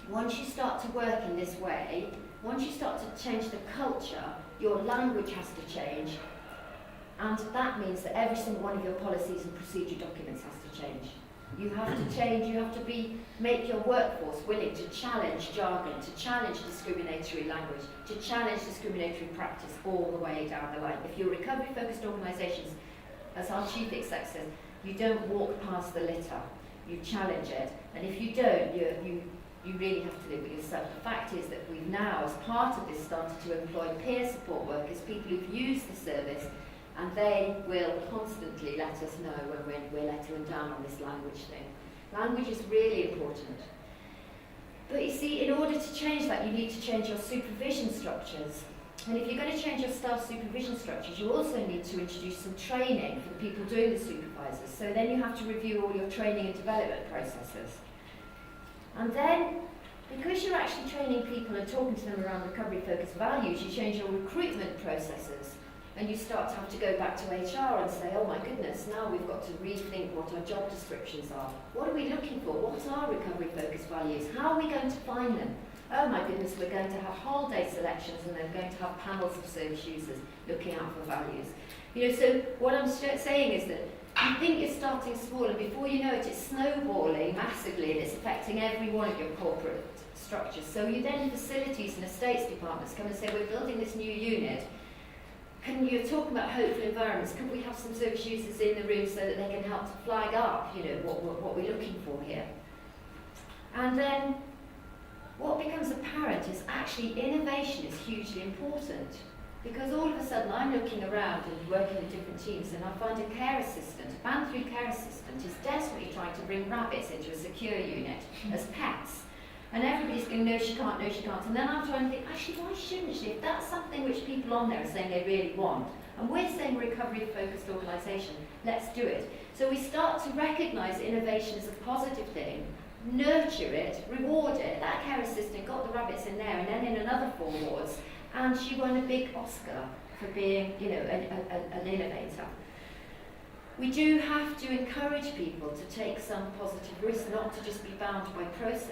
Speaker 1: Once you start to work in this way, once you start to change the culture, your language has to change, and that means that every single one of your policies and procedure documents has to change. You have to change, you have to make your workforce willing to challenge jargon, to challenge discriminatory language, to challenge discriminatory practice all the way down the line. If you're recovery-focused organisations, as our chief exec says, you don't walk past the litter, you challenge it. And if you don't, you really have to live with yourself. The fact is that we've now, as part of this, started to employ peer support workers, people who've used the service, and they will constantly let us know when we're letting them down on this language thing. Language is really important. But you see, in order to change that, you need to change your supervision structures. And if you're going to change your staff supervision structures, you also need to introduce some training for the people doing the supervisors. So then you have to review all your training and development processes. And then, because you're actually training people and talking to them around recovery-focused values, you change your recruitment processes. And you start to have to go back to HR and say, oh my goodness, now we've got to rethink what our job descriptions are. What are we looking for? What are recovery-focused values? How are we going to find them? Oh my goodness, we're going to have whole day selections, and then going to have panels of service users looking out for values. So what I'm saying is that you think you're starting small, and before you know it, it's snowballing massively, and it's affecting every one of your corporate structures. So you then, facilities and estates departments come and say, we're building this new unit. Can you talk about hopeful environments? Can we have some service users in the room so that they can help to flag up, what we're looking for here? And then what becomes apparent is actually innovation is hugely important, because all of a sudden I'm looking around and working with different teams, and I find a care assistant, a band 3 care assistant, is desperately trying to bring rabbits into a secure unit as pets. And everybody's going, no, she can't, no, she can't. And then I'm trying to think, actually, why shouldn't she? If that's something which people on there are saying they really want, and we're saying recovery-focused organisation, let's do it. So we start to recognise innovation as a positive thing, nurture it, reward it. That care assistant got the rabbits in there, and then in another 4 wards, and she won a big Oscar for being, an innovator. We do have to encourage people to take some positive risks, not to just be bound by process.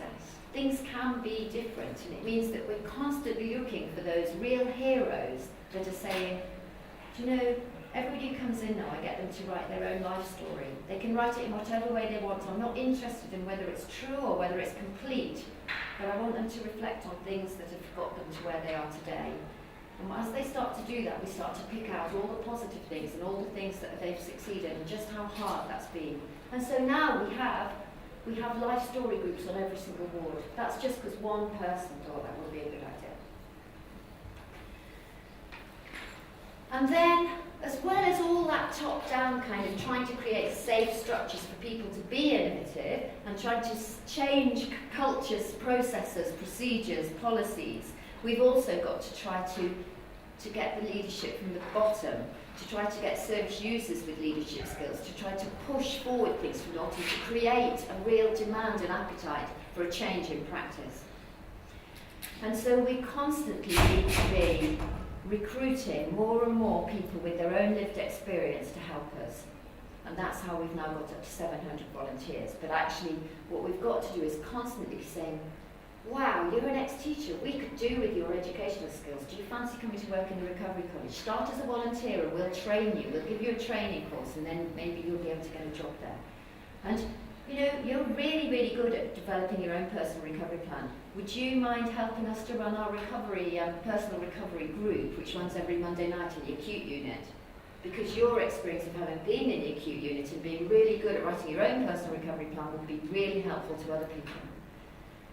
Speaker 1: Things can be different, and it means that we're constantly looking for those real heroes that are saying, everybody who comes in now, I get them to write their own life story. They can write it in whatever way they want. I'm not interested in whether it's true or whether it's complete, but I want them to reflect on things that have got them to where they are today.
Speaker 3: And as they start to do that, we start to pick out all the positive things and all the things that they've succeeded and just how hard that's been. And so now we have life story groups on every single ward. That's just because one person thought that would be a good idea. And then, as well as all that top-down kind of trying to create safe structures for people to be innovative and trying to change cultures, processes, procedures, policies, we've also got to try to get the leadership from the bottom, to try to get service users with leadership skills, to try to push forward things from the bottom, to create a real demand and appetite for a change in practice. And so we constantly need to be recruiting more and more people with their own lived experience to help us. And that's how we've now got up to 700 volunteers. But actually, what we've got to do is constantly be saying, wow, you're an ex-teacher, we could do with your educational skills. Do you fancy coming to work in the Recovery College? Start as a volunteer and we'll train you. We'll give you a training course and then maybe you'll be able to get a job there. And you know, you're really, really good at developing your own personal recovery plan. Would you mind helping us to run our personal recovery group, which runs every Monday night in the acute unit? Because your experience of having been in the acute unit and being really good at writing your own personal recovery plan would be really helpful to other people.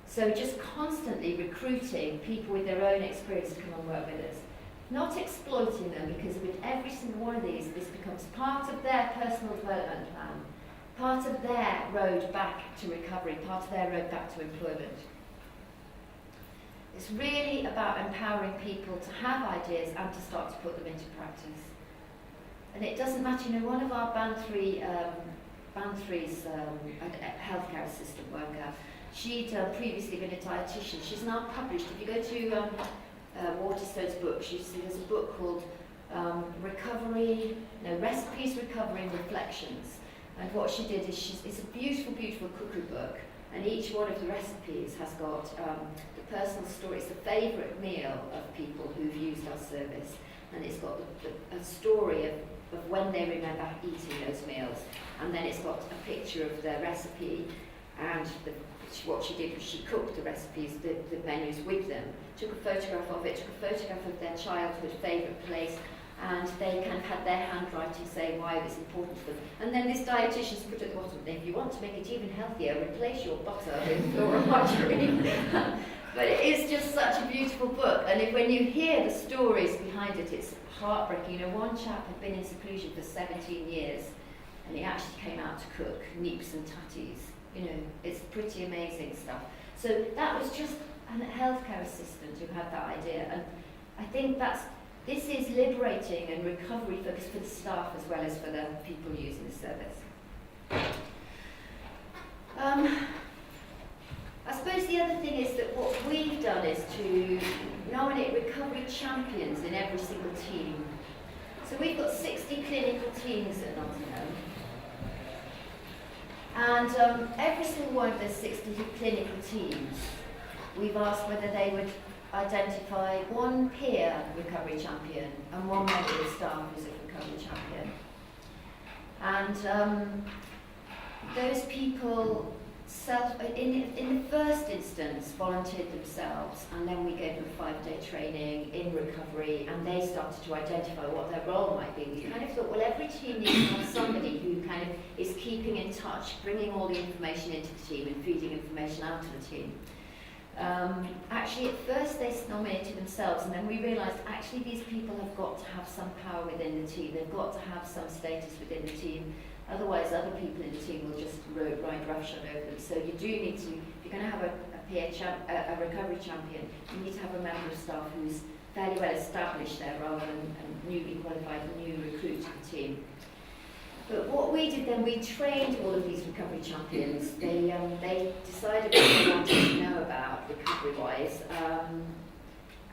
Speaker 3: So just constantly recruiting people with their own experience to come and work with us. Not exploiting them, because with every single one of these, this becomes part of their personal development plan, part of their road back to recovery, part of their road back to employment. It's really about empowering people to have ideas and to start to put them into practice. And it doesn't matter, you know, one of our Band 3's healthcare assistant worker, she'd previously been a dietitian. She's now published, if you go to Waterstone's book, you see there's a book called Recipes, Recovery and Reflections. And what she did is it's a beautiful, beautiful cookery book, and each one of the recipes has got the personal story. It's the favourite meal of people who've used our service, and it's got a story of when they remember eating those meals, and then it's got a picture of the recipe, and what she did was she cooked the recipes, the menus with them, took a photograph of it, took a photograph of their childhood favourite place, and they kind of had their handwriting saying why it was important to them. And then this dietitian's put at the bottom, if you want to make it even healthier, replace your butter with flora margarine. But it is just such a beautiful book, and when you hear the stories behind it, it's heartbreaking. You know, one chap had been in seclusion for 17 years, and he actually came out to cook neeps and tatties. You know, it's pretty amazing stuff. So that was just a healthcare assistant who had that idea, and I think this is liberating and recovery focused for the staff as well as for the people using the service. I suppose the other thing is that what we've done is to nominate recovery champions in every single team. So we've got 60 clinical teams at Nottingham. And every single one of those 60 clinical teams, we've asked whether they would identify one peer recovery champion and one member of staff who's a recovery champion. And those people in the first instance volunteered themselves, and then we gave them 5-day training in recovery, and they started to identify what their role might be. We kind of thought, well, every team needs to have somebody who kind of is keeping in touch, bringing all the information into the team and feeding information out to the team. Actually, at first they nominated themselves, and then we realised actually these people have got to have some power within the team. They've got to have some status within the team. Otherwise, other people in the team will just ride roughshod over them. So you do need to, if you're going to have a recovery champion, you need to have a member of staff who's fairly well established there rather than a newly qualified new recruit to the team. But what we did then, we trained all of these recovery champions. They decided what they wanted to know about recovery-wise,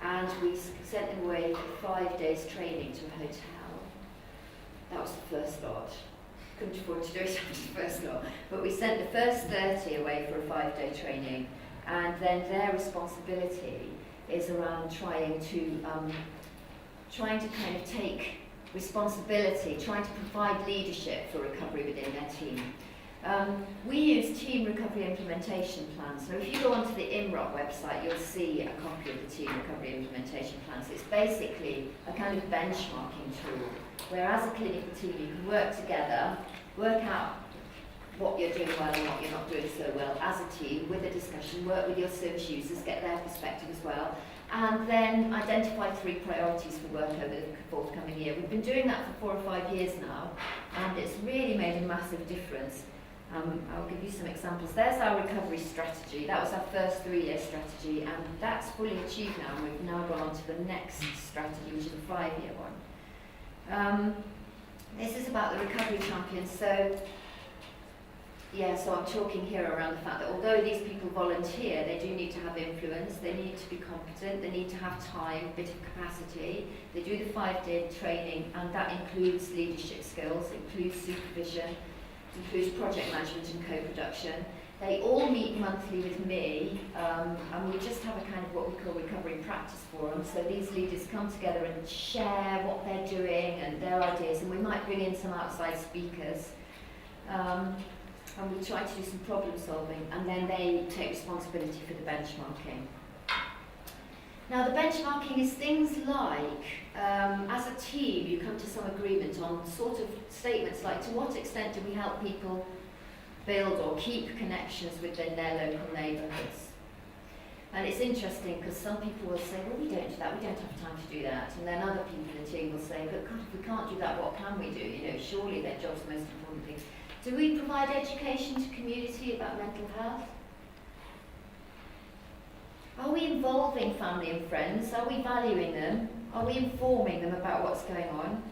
Speaker 3: and we sent them away for 5 days training to a hotel. That was the first lot. Couldn't afford to do it after the first lot. But we sent the first 30 away for a 5-day training, and then their responsibility is around trying to kind of take responsibility, trying to provide leadership for recovery within their team. We use team recovery implementation plans. So if you go onto the IMROC website, you'll see a copy of the team recovery implementation plans. It's basically a kind of benchmarking tool, where as a clinical team you can work together, work out what you're doing well and what you're not doing so well as a team with a discussion, work with your service users, get their perspective as well, and then identify 3 priorities for work over the forthcoming year. We've been doing that for 4 or 5 years now, and it's really made a massive difference. I'll give you some examples. There's our recovery strategy. That was our first 3-year strategy, and that's fully achieved now. And we've now gone on to the next strategy, which is a 5-year one. This is about the recovery champions. So I'm talking here around the fact that although these people volunteer, they do need to have influence, they need to be competent, they need to have time, a bit of capacity. They do the 5-day training, and that includes leadership skills, includes supervision, includes project management and co-production. They all meet monthly with me, and we just have a kind of what we call recovery practice forum. So these leaders come together and share what they're doing and their ideas, and we might bring in some outside speakers. And we try to do some problem solving, and then they take responsibility for the benchmarking. Now the benchmarking is things like, as a team you come to some agreement on sort of statements like, to what extent do we help people build or keep connections within their local neighbourhoods? And it's interesting because some people will say, well, we don't do that, we don't have time to do that. And then other people in the team will say, but God, if we can't do that, what can we do? You know, surely their job's the most important thing. Do we provide education to community about mental health? Are we involving family and friends? Are we valuing them? Are we informing them about what's going on?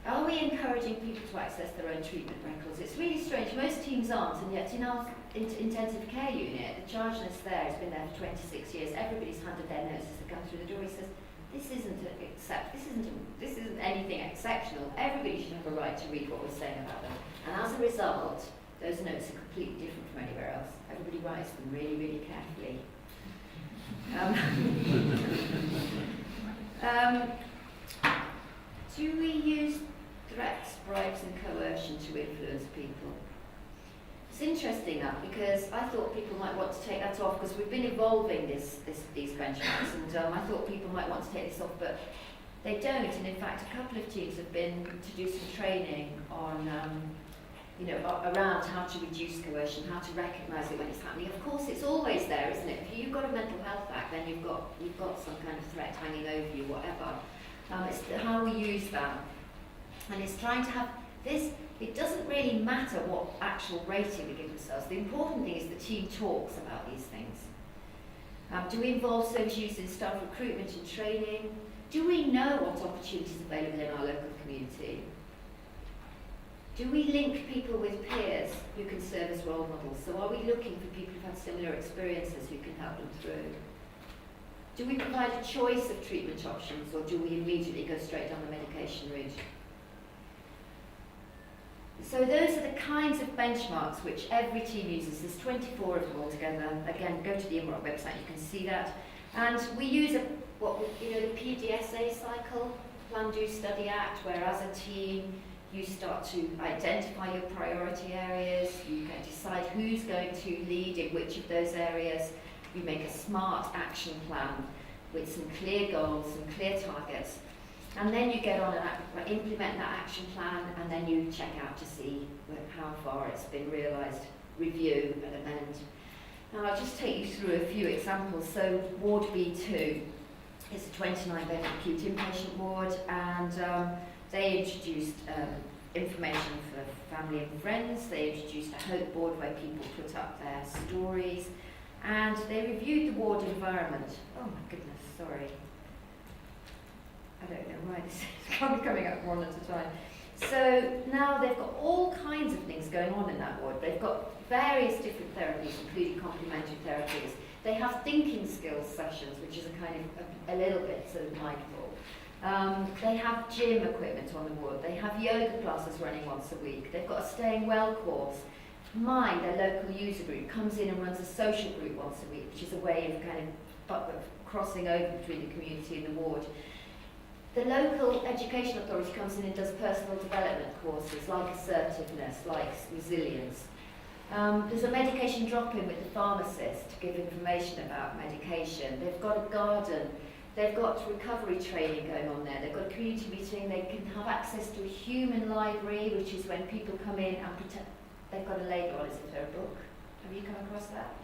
Speaker 3: Are we encouraging people to access their own treatment records? It's really strange. Most teams aren't, and yet in our intensive care unit, the charge nurse there has been there for 26 years. Everybody's handed their notes as they come through the door. He says, this isn't anything exceptional. Everybody should have a right to read what we're saying about them. And as a result, those notes are completely different from anywhere else. Everybody writes them really, really carefully. Do we use threats, bribes and coercion to influence people? It's interesting that, because I thought people might want to take that off, because we've been evolving these benchmarks, and I thought people might want to take this off, but they don't. And in fact, a couple of teams have been to do some training on around how to reduce coercion, how to recognise it when it's happening. Of course, it's always there, isn't it? If you've got a mental health act, then you've got some kind of threat hanging over you, whatever. It's how we use that, and it's trying to have this. It doesn't really matter what actual rating we give ourselves. The important thing is the team talks about these things. Do we involve service users in staff recruitment and training? Do we know what opportunities are available in our local community? Do we link people with peers who can serve as role models? So are we looking for people who've had similar experiences who can help them through? Do we provide a choice of treatment options, or do we immediately go straight down the medication route? So those are the kinds of benchmarks which every team uses. There's 24 of them altogether. Again, go to the IMROC website, you can see that. And we use the PDSA cycle, Plan, Do, Study, Act, where as a team you start to identify your priority areas, you can decide who's going to lead in which of those areas. You make a smart action plan with some clear goals, some clear targets. And then you get on and implement that action plan, and then you check out to see how far it's been realised, review and amend. Now I'll just take you through a few examples. So Ward B2 is a 29-bed acute inpatient ward, and they introduced information for family and friends. They introduced a hope board where people put up their stories, and they reviewed the ward environment. Oh my goodness, sorry. I don't know why this is coming up one at a time. So now they've got all kinds of things going on in that ward. They've got various different therapies, including complementary therapies. They have thinking skills sessions, which is a kind of a little bit sort of mindful. They have gym equipment on the ward. They have yoga classes running once a week. They've got a staying well course. Mine, their local user group, comes in and runs a social group once a week, which is a way of kind of crossing over between the community and the ward. The local education authority comes in and does personal development courses like assertiveness, like resilience. There's a medication drop-in with the pharmacist to give information about medication. They've got a garden. They've got recovery training going on there. They've got a community meeting. They can have access to a human library, which is when people come in and pretend they've got a label on it if they're a book. Have you come across that?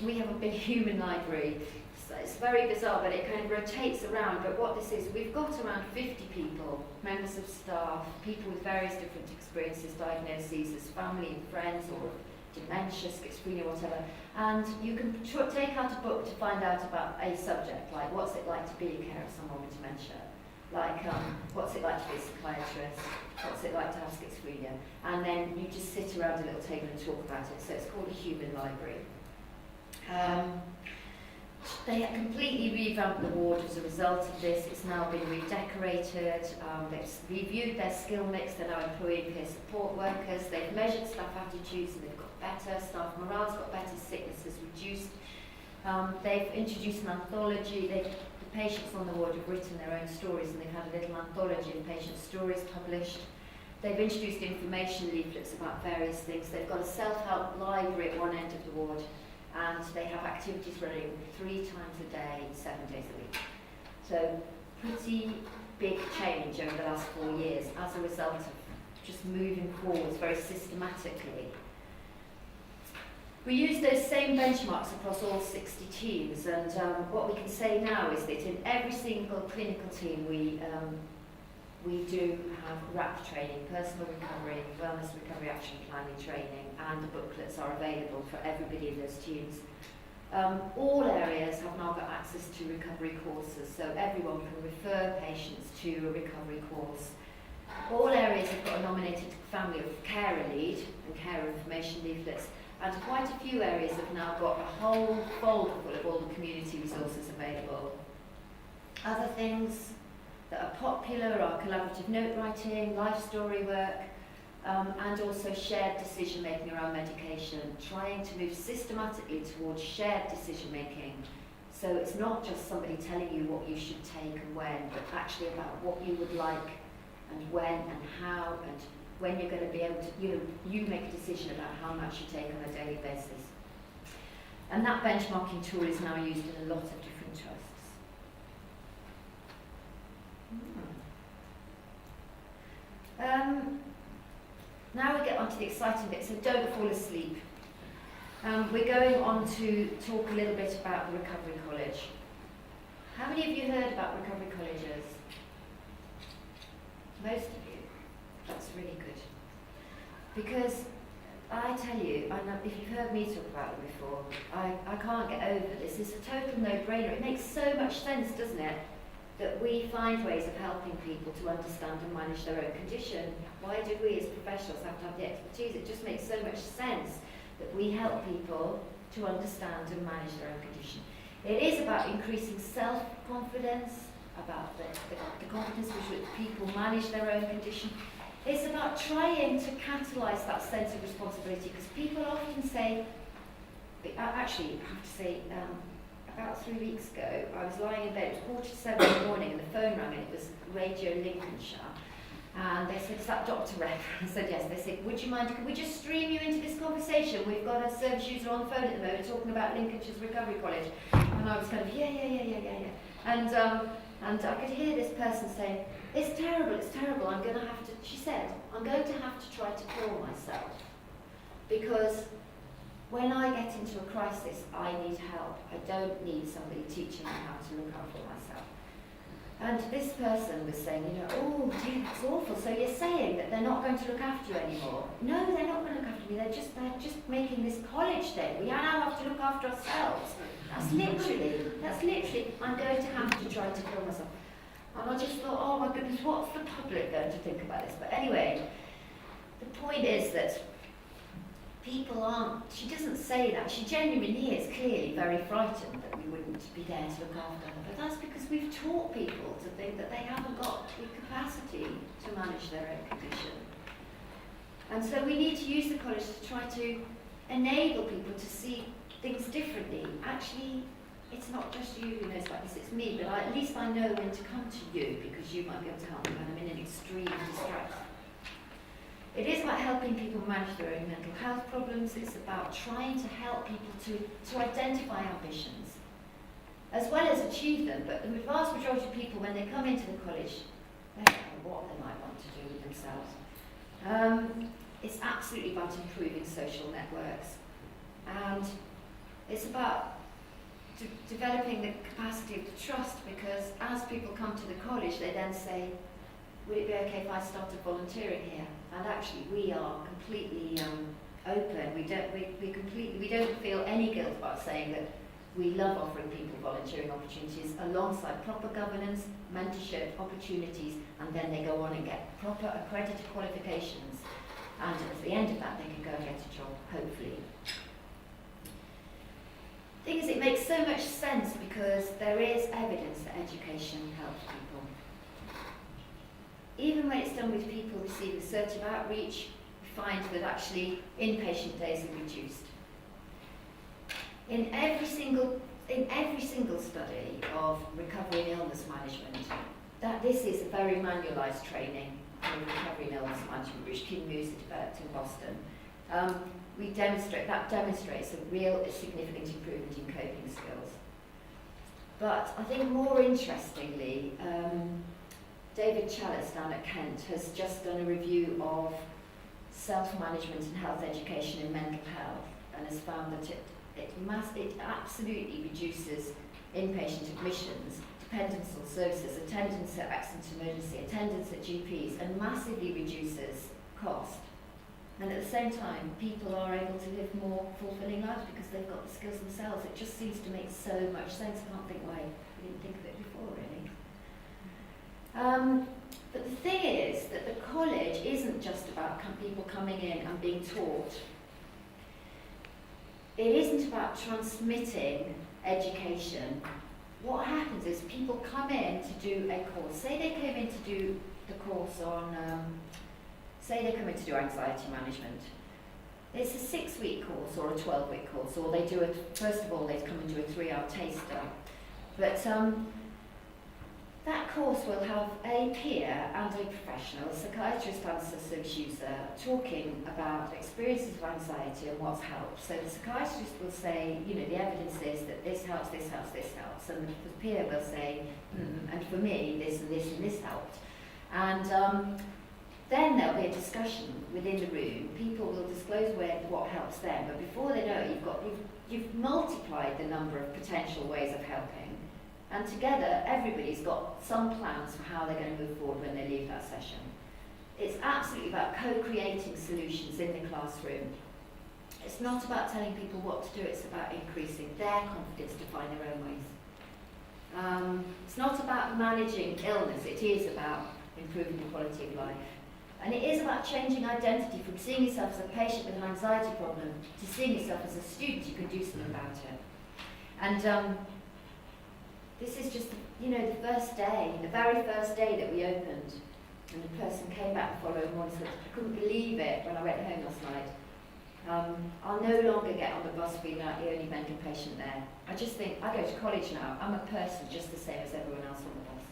Speaker 3: We have a big human library. So it's very bizarre, but it kind of rotates around. But what this is, we've got around 50 people, members of staff, people with various different experiences, diagnoses, as family and friends, or dementia, schizophrenia, whatever. And you can take out a book to find out about a subject, like what's it like to be a carer of someone with dementia, like what's it like to be a psychiatrist, what's it like to have schizophrenia, and then you just sit around a little table and talk about it. So it's called a human library. They have completely revamped the ward as a result of this. It's now been redecorated. They've reviewed their skill mix. They're now employing peer support workers. They've measured staff attitudes and they've got better. Staff morale's got better. Sickness has reduced. They've introduced an anthology. The patients on the ward have written their own stories, and they've had a little anthology of patient stories published. They've introduced information leaflets about various things. They've got a self-help library at one end of the ward, and they have activities running 3 times a day, 7 days a week. So pretty big change over the last 4 years as a result of just moving forwards very systematically. We use those same benchmarks across all 60 teams, and what we can say now is that in every single clinical team we do have RAP training, personal recovery, wellness recovery action planning training, and the booklets are available for everybody in those teams. All areas have now got access to recovery courses, so everyone can refer patients to a recovery course. All areas have got a nominated family of carer lead and carer information leaflets, and quite a few areas have now got a whole folder full of all the community resources available. Other things that are popular are collaborative note writing, life story work, and also shared decision making around medication, trying to move systematically towards shared decision making. So it's not just somebody telling you what you should take and when, but actually about what you would like and when and how, and when you're going to be able to, you make a decision about how much you take on a daily basis. And that benchmarking tool is now used in a lot of different trusts. Now we get on to the exciting bit, so don't fall asleep. We're going on to talk a little bit about the Recovery College. How many of you heard about recovery colleges? Most of you. That's really good. Because I tell you, I know if you've heard me talk about them before, I can't get over this. It's a total no-brainer. It makes so much sense, doesn't it? That we find ways of helping people to understand and manage their own condition. Why do we as professionals have to have the expertise? It just makes so much sense that we help people to understand and manage their own condition. It is about increasing self-confidence, about the confidence with which people manage their own condition. It's about trying to catalyse that sense of responsibility, because people often say, actually, I have to say, about 3 weeks ago, I was lying in bed, it was 7:45 in the morning, and the phone rang, and it was Radio Lincolnshire. And they said, is that Dr. Rep? I said, yes. They said, would you mind, could we just stream you into this conversation? We've got a service user on the phone at the moment talking about Lincolnshire's Recovery College. And I was kind of, yeah. And I could hear this person saying, it's terrible, I'm going to have to, she said, I'm going to have to try to kill myself. Because when I get into a crisis, I need help. I don't need somebody teaching me how to look after myself. And this person was saying, oh dear, that's awful. So you're saying that they're not going to look after you anymore? No, they're not going to look after me. They're just making this college thing. We now have to look after ourselves. That's literally, I'm going to have to try to kill myself. And I just thought, oh my goodness, what's the public going to think about this? But anyway, the point is that people aren't, she doesn't say that. She genuinely is clearly very frightened that we wouldn't be there to look after her. But that's because we've taught people to think that they haven't got the capacity to manage their own condition. And so we need to use the college to try to enable people to see things differently. Actually, it's not just you who knows about this, it's me, but at least I know when to come to you because you might be able to help me when I'm in an extreme distress. It is about helping people manage their own mental health problems. It's about trying to help people to identify ambitions as well as achieve them. But the vast majority of people, when they come into the college, they don't know what they might want to do with themselves. It's absolutely about improving social networks. And it's about developing the capacity to trust, because as people come to the college, they then say, would it be okay if I started volunteering here? And actually, we are completely open. We don't feel any guilt about saying that we love offering people volunteering opportunities alongside proper governance, mentorship opportunities, and then they go on and get proper accredited qualifications. And at the end of that, they can go and get a job, hopefully. The thing is, it makes so much sense because there is evidence that education helps people. Even when it's done with people receiving assertive outreach, we find that actually inpatient days are reduced. In every single study of recovery and illness management, that this is a very manualised training in recovery and illness management, which Kim Moose developed in Boston. That demonstrates a real significant improvement in coping skills. But I think more interestingly, David Chalice down at Kent has just done a review of self-management and health education in mental health, and has found that it absolutely reduces inpatient admissions, dependence on services, attendance at accident emergency, attendance at GPs, and massively reduces cost. And at the same time, people are able to live more fulfilling lives because they've got the skills themselves. It just seems to make so much sense. I can't think why we didn't think of it before, really. But the thing is that the college isn't just about people coming in and being taught. It isn't about transmitting education. What happens is people come in to do a course. Say they came in to do the course on, say they come in to do anxiety management. It's a 6-week course or a 12-week course, or they do it, first of all, they come and do a 3-hour taster. But that course will have a peer and a professional, a psychiatrist and a service user, talking about experiences of anxiety and what's helped. So the psychiatrist will say, you know, the evidence is that this helps, this helps, this helps. And the peer will say, and for me, this and this and this helped. And then there'll be a discussion within the room. People will disclose what helps them, but before they know it, you've multiplied the number of potential ways of helping. And together, everybody's got some plans for how they're going to move forward when they leave that session. It's absolutely about co-creating solutions in the classroom. It's not about telling people what to do, it's about increasing their confidence to find their own ways. It's not about managing illness, it is about improving the quality of life. And it is about changing identity from seeing yourself as a patient with an anxiety problem to seeing yourself as a student who can do something about it. And this is just, you know, the very first day that we opened, and the person came back the following morning and said, I couldn't believe it when I went home last night. I'll no longer get on the bus being like the only mental patient there. I just think, I go to college now, I'm a person just the same as everyone else on the bus.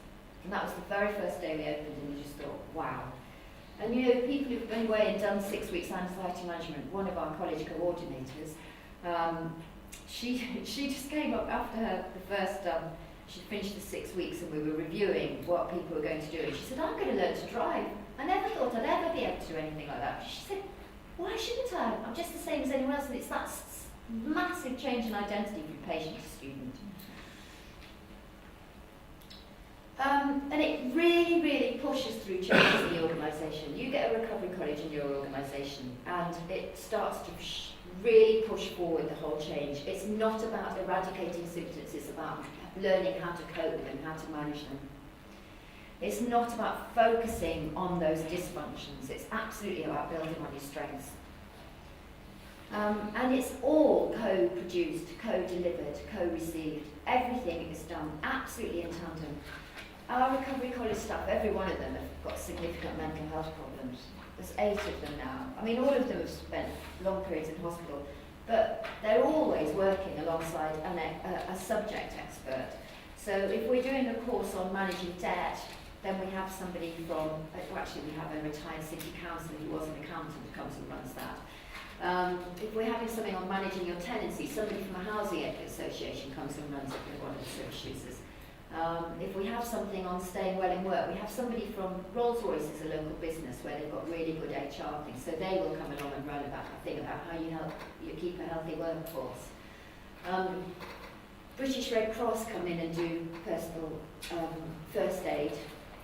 Speaker 3: And that was the very first day we opened, and we just thought, wow. And you know, people who've been away and done 6 weeks anxiety management, one of our college coordinators, she just came up after the first, she finished the 6 weeks and we were reviewing what people were going to do, and she said, I'm going to learn to drive. I never thought I'd ever be able to do anything like that. She said, why shouldn't I? I'm just the same as anyone else. And it's that massive change in identity from patient to student. And it really, really pushes through changes in the organisation. You get a recovery college in your organisation and it starts to really push forward the whole change. It's not about eradicating symptoms, it's about learning how to cope with them, how to manage them. It's not about focusing on those dysfunctions, it's absolutely about building on your strengths. And it's all co-produced, co-delivered, co-received. Everything is done absolutely in tandem. Our recovery college staff, every one of them have got significant mental health problems. There's 8 of them now. I mean, all of them have spent long periods in hospital. but they're always working alongside a subject expert. So if we're doing a course on managing debt, then we have somebody from, well, actually we have a retired city councillor who was an accountant who comes and runs that. If we're having something on managing your tenancy, somebody from a housing association comes and runs it with one of the service users. If we have something on staying well in work, we have somebody from Rolls-Royce is a local business where they've got really good HR things, so they will come along and run about a thing about how you keep a healthy workforce. British Red Cross come in and do personal first aid.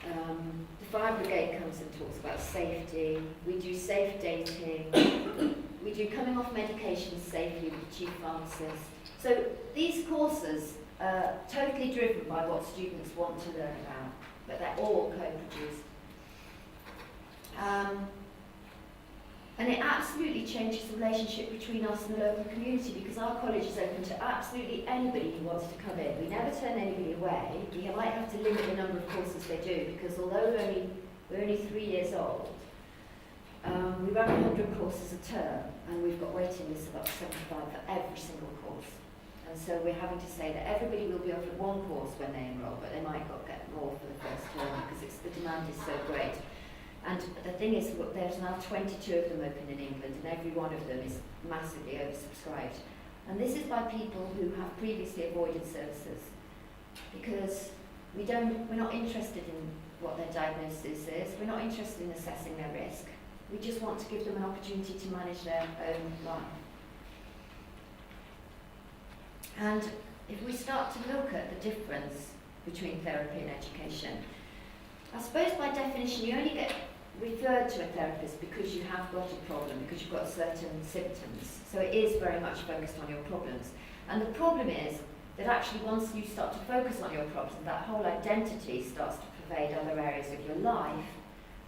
Speaker 3: The fire brigade comes and talks about safety. We do safe dating. We do coming off medication safely with the chief pharmacist. So these courses are totally driven by what students want to learn about, but they're all co-produced. And it absolutely changes the relationship between us and the local community, because our college is open to absolutely anybody who wants to come in. We never turn anybody away. We might have to limit the number of courses they do, because although we're only 3 years old, we run 100 courses a term, and we've got waiting lists of up to 75 for every single course. And so we're having to say that everybody will be offered one course when they enrol, but they might not get more for the first term because the demand is so great. And the thing is, there's now 22 of them open in England, and every one of them is massively oversubscribed. And this is by people who have previously avoided services, because we're not interested in what their diagnosis is, we're not interested in assessing their risk. We just want to give them an opportunity to manage their own life. And if we start to look at the difference between therapy and education, I suppose by definition you only get referred to a therapist because you have got a problem, because you've got certain symptoms. So it is very much focused on your problems. And the problem is that actually once you start to focus on your problems, that whole identity starts to pervade other areas of your life.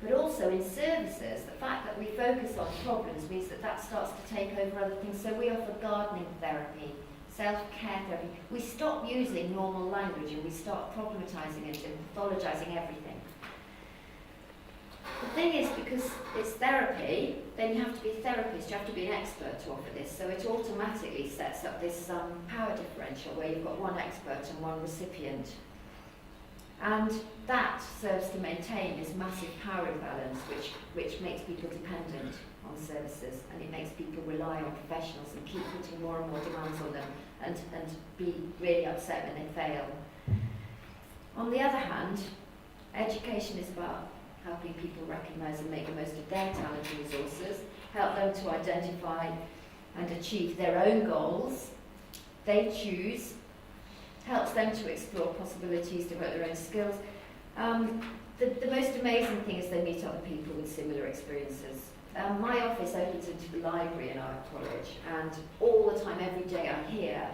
Speaker 3: But also in services, the fact that we focus on problems means that starts to take over other things. So we offer gardening therapy, self-care therapy. We stop using normal language and we start problematizing it and pathologizing everything. The thing is, because it's therapy, then you have to be a therapist, you have to be an expert to offer this. So it automatically sets up this power differential where you've got one expert and one recipient. And that serves to maintain this massive power imbalance, which makes people dependent on services, and it makes people rely on professionals and keep putting more and more demands on them and be really upset when they fail. On the other hand, education is about helping people recognise and make the most of their talent and resources, help them to identify and achieve their own goals they choose, helps them to explore possibilities, develop their own skills. The most amazing thing is they meet other people with similar experiences. My office opens into the library in our college, and all the time, every day, I hear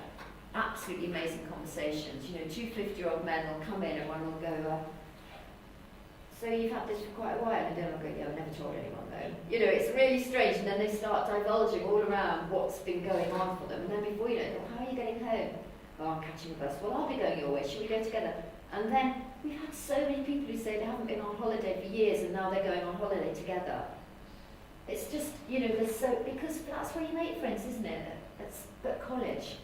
Speaker 3: absolutely amazing conversations. You know, 2 50-year-old men will come in and one will go, so you've had this for quite a while, and then I'll go, yeah, I've never told anyone though. You know, it's really strange, and then they start divulging all around what's been going on for them, and then before you know it, well, how are you getting home? Oh, I'm catching the bus. Well, I'll be going your way. Should we go together? And then we've had so many people who say they haven't been on holiday for years, and now they're going on holiday together. It's just, you know, because that's where you make friends, isn't it? At college.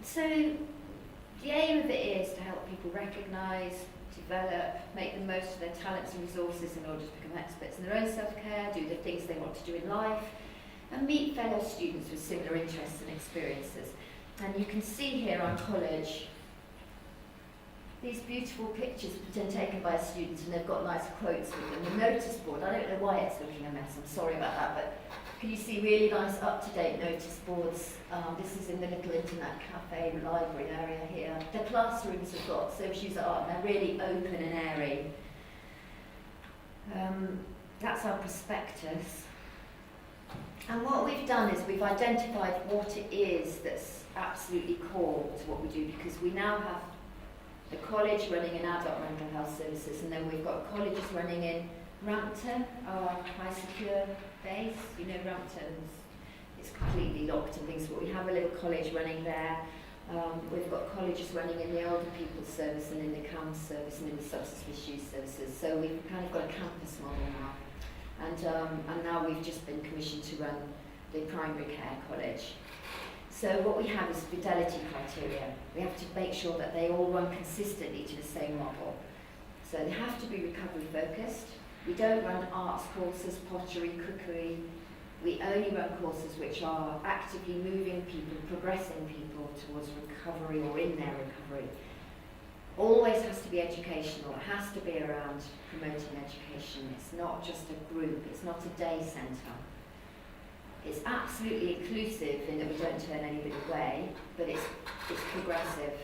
Speaker 3: So the aim of it is to help people recognise, develop, make the most of their talents and resources in order to become experts in their own self-care, do the things they want to do in life, and meet fellow students with similar interests and experiences. And you can see here on college these beautiful pictures taken by students, and they've got nice quotes with them. The notice board, I don't know why it's looking a mess, I'm sorry about that, but can you see really nice up-to-date notice boards? This is in the little internet cafe library area here. The classrooms have got service user art, and they're really open and airy. That's our prospectus. And what we've done is we've identified what it is that's absolutely core to what we do, because we now have the college running in adult mental health services, and then we've got colleges running in Rampton, our high secure base. You know, Rampton's, it's completely locked and things, but we have a little college running there. We've got colleges running in the older people's service and in the CAMS service and in the substance misuse services. So we've kind of got a campus model now. and now we've just been commissioned to run the primary care college. So what we have is fidelity criteria. We have to make sure that they all run consistently to the same model. So they have to be recovery focused. We don't run arts courses, pottery, cookery. We only run courses which are actively moving people, progressing people towards recovery or in their recovery. Always has to be educational. It has to be around promoting education. It's not just a group. It's not a day centre. It's absolutely inclusive in that we don't turn anybody away, but it's progressive.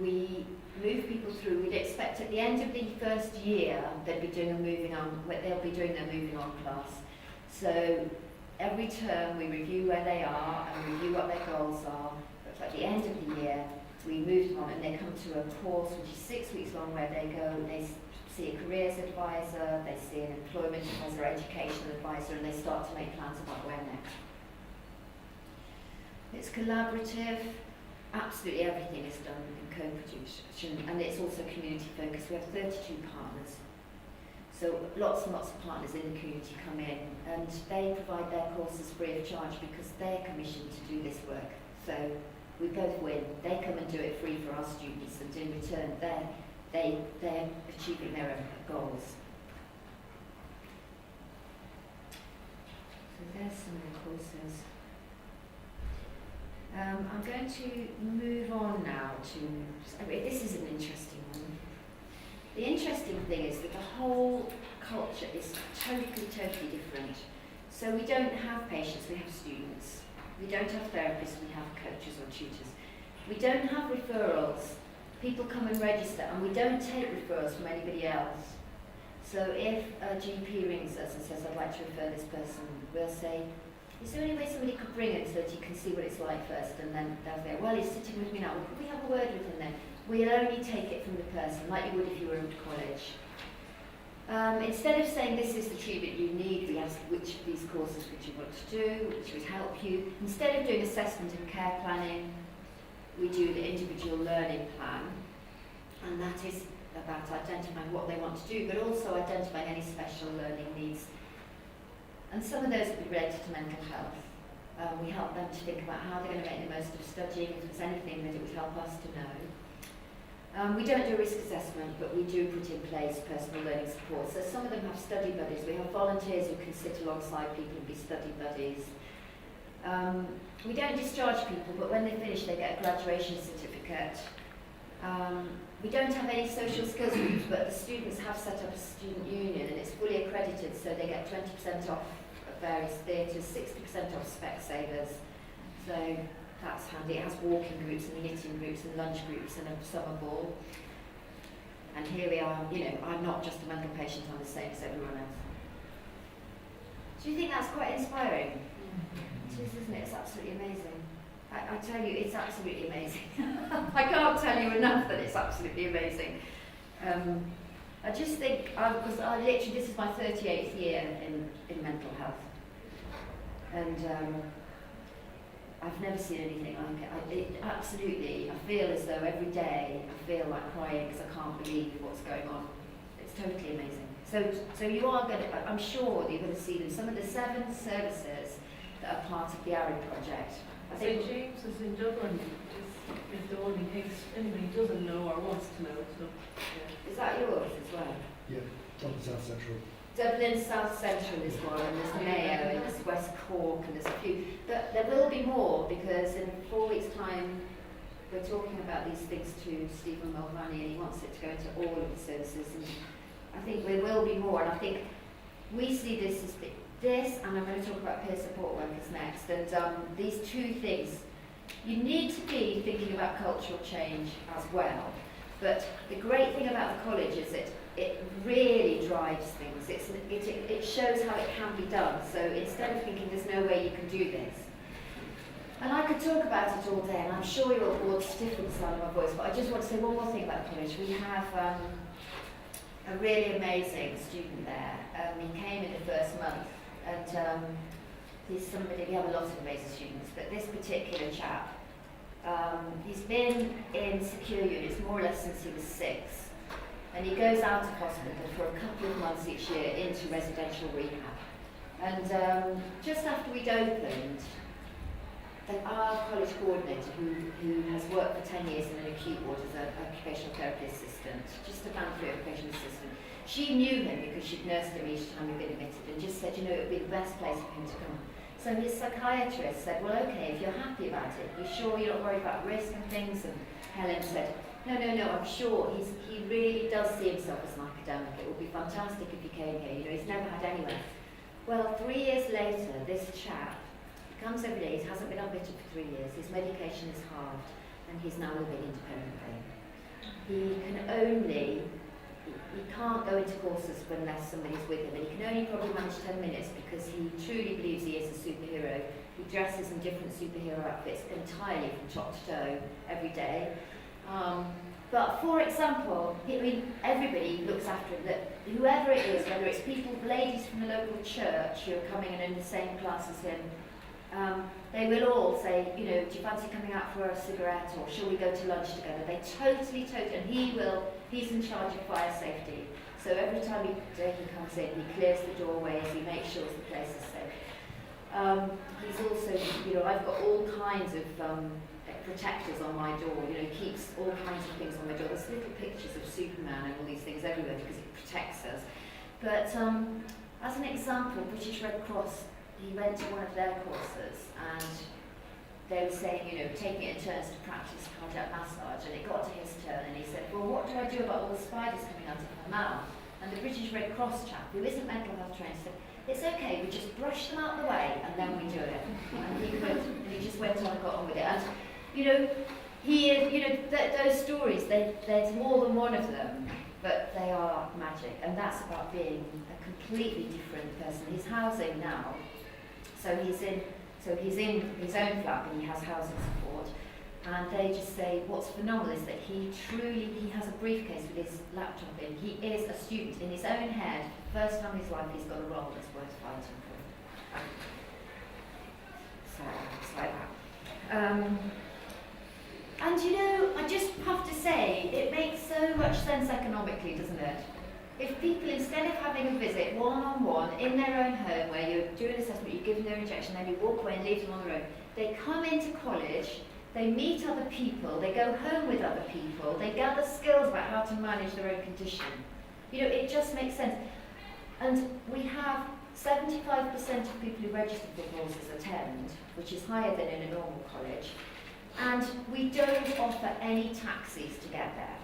Speaker 3: We move people through. We'd expect at the end of the first year they'll be doing their moving on class. So every term we review where they are and review what their goals are. But at the end of the year we move them on and they come to a course which is 6 weeks long where they go and they see a careers advisor, they see an employment advisor, educational advisor, and they start to make plans about where next. It's collaborative. Absolutely everything is done in co-production, and it's also community focused. We have 32 partners. So lots and lots of partners in the community come in and they provide their courses free of charge because they're commissioned to do this work. So we both win. They come and do it free for our students, and in return they're achieving their own goals. So there's some of the courses. I'm going to move on now to, this is an interesting one. The interesting thing is that the whole culture is totally different. So we don't have patients, we have students. We don't have therapists, we have coaches or tutors. We don't have referrals. People come and register, and we don't take referrals from anybody else. So if a GP rings us and says, I'd like to refer this person, we'll say, is there any way somebody could bring him so that you can see what it's like first? And then they'll say, well, he's sitting with me now. Well, could we have a word with him then? We'll only take it from the person, like you would if you were at college. Instead of saying this is the treatment you need, we ask which of these courses would you want to do, which would help you. Instead of doing assessment and care planning, we do the individual learning plan, and that is about identifying what they want to do, but also identifying any special learning needs. And some of those will be related to mental health. We help them to think about how they're going to make the most of studying, if there's anything that it would help us to know. We don't do risk assessment, but we do put in place personal learning support. So some of them have study buddies. We have volunteers who can sit alongside people and be study buddies. We don't discharge people, but when they finish they get a graduation certificate. We don't have any social skills groups, but the students have set up a student union and it's fully accredited, so they get 20% off at various theatres, 60% off Specsavers. So that's handy. It has walking groups and knitting groups and lunch groups and a summer ball. And here we are, I'm not just a mental patient, I'm the same as everyone else. Do you think that's quite inspiring? It is, isn't it? It's absolutely amazing. I tell you, it's absolutely amazing. I can't tell you enough that it's absolutely amazing. I just think, because this is my 38th year in mental health. And I've never seen anything like it. I feel as though every day I feel like crying because I can't believe what's going on. It's totally amazing. So you are going to, I'm sure you're going to see them. Some of the 7 services that are part of the ARID project.
Speaker 4: St James's in Dublin is the only case anybody doesn't know or wants to know. So, yeah.
Speaker 3: Is that yours as well?
Speaker 5: Yeah, Dublin South Central.
Speaker 3: Dublin South Central is one, and there's Mayo, and there's West Cork, and there's a few. But there will be more, because in 4 weeks' time, we're talking about these things to Stephen Mulvaney, and he wants it to go into all of the services. And I think there will be more, and I think we see this as and I'm going to talk about peer support workers next, and these 2 things. You need to be thinking about cultural change as well, but the great thing about the college is it really drives things. It shows how it can be done, so instead of thinking there's no way you can do this. And I could talk about it all day, and I'm sure you're all bored stiff with the sound of my voice, but I just want to say one more thing about the college. We have a really amazing student there. He came in the first month. And he's somebody, we have a lot of amazing students, but this particular chap, he's been in secure units more or less since he was 6. and he goes out of hospital for a couple of months each year into residential rehab. And just after we'd opened, our college coordinator, who has worked for 10 years in an acute ward as an occupational therapy assistant, just a band 3 occupational assistant, she knew him because she'd nursed him each time he'd been admitted and just said, you know, it would be the best place for him to come. So his psychiatrist said, well, okay, if you're happy about it, you sure you're not worried about risk and things? And Helen said, no, I'm sure. He really does see himself as an academic. It would be fantastic if he came here. You know, he's never had anywhere. Well, 3 years later, this chap comes every day. He hasn't been admitted for 3 years. His medication is halved, and he's now living independently. He can't go into courses unless somebody's with him, and he can only probably manage 10 minutes because he truly believes he is a superhero. He dresses in different superhero outfits entirely from top to toe every day. But for example, everybody looks after him, that whoever it is, whether it's people, ladies from the local church who are coming and in the same class as him, they will all say, you know, do you fancy coming out for a cigarette, or shall we go to lunch together? They totally, and he's in charge of fire safety. So every time he comes in, he clears the doorways, he makes sure the place is safe. He's also, you know, I've got all kinds of protectors on my door, you know, keeps all kinds of things on my door. There's little pictures of Superman and all these things everywhere because it protects us. But as an example, British Red Cross, he went to one of their courses and they were saying, you know, taking it in turns to practice cardiac massage, and it got to his turn and he said, well, what do I do about all the spiders coming out of my mouth? And the British Red Cross chap, who isn't mental health trained, said, it's okay, we just brush them out of the way and then we do it. And he just went on and got on with it. And, you know, those stories, there's more than one of them, but they are magic, and that's about being a completely different person. He's housing now, so he's in his own flat, and he has housing support. And they just say what's phenomenal is that he has a briefcase with his laptop in. He is a student in his own head. For the first time in his life, he's got a role that's worth fighting for. So it's like that. And you know, I just have to say, it makes so much sense economically, doesn't it? If people, instead of having a visit one-on-one in their own home where you're doing assessment, you're giving their injection, then you walk away and leave them on their own, they come into college, they meet other people, they go home with other people, they gather skills about how to manage their own condition. You know, it just makes sense. And we have 75% of people who register for courses attend, which is higher than in a normal college. And we don't offer any taxis to get there.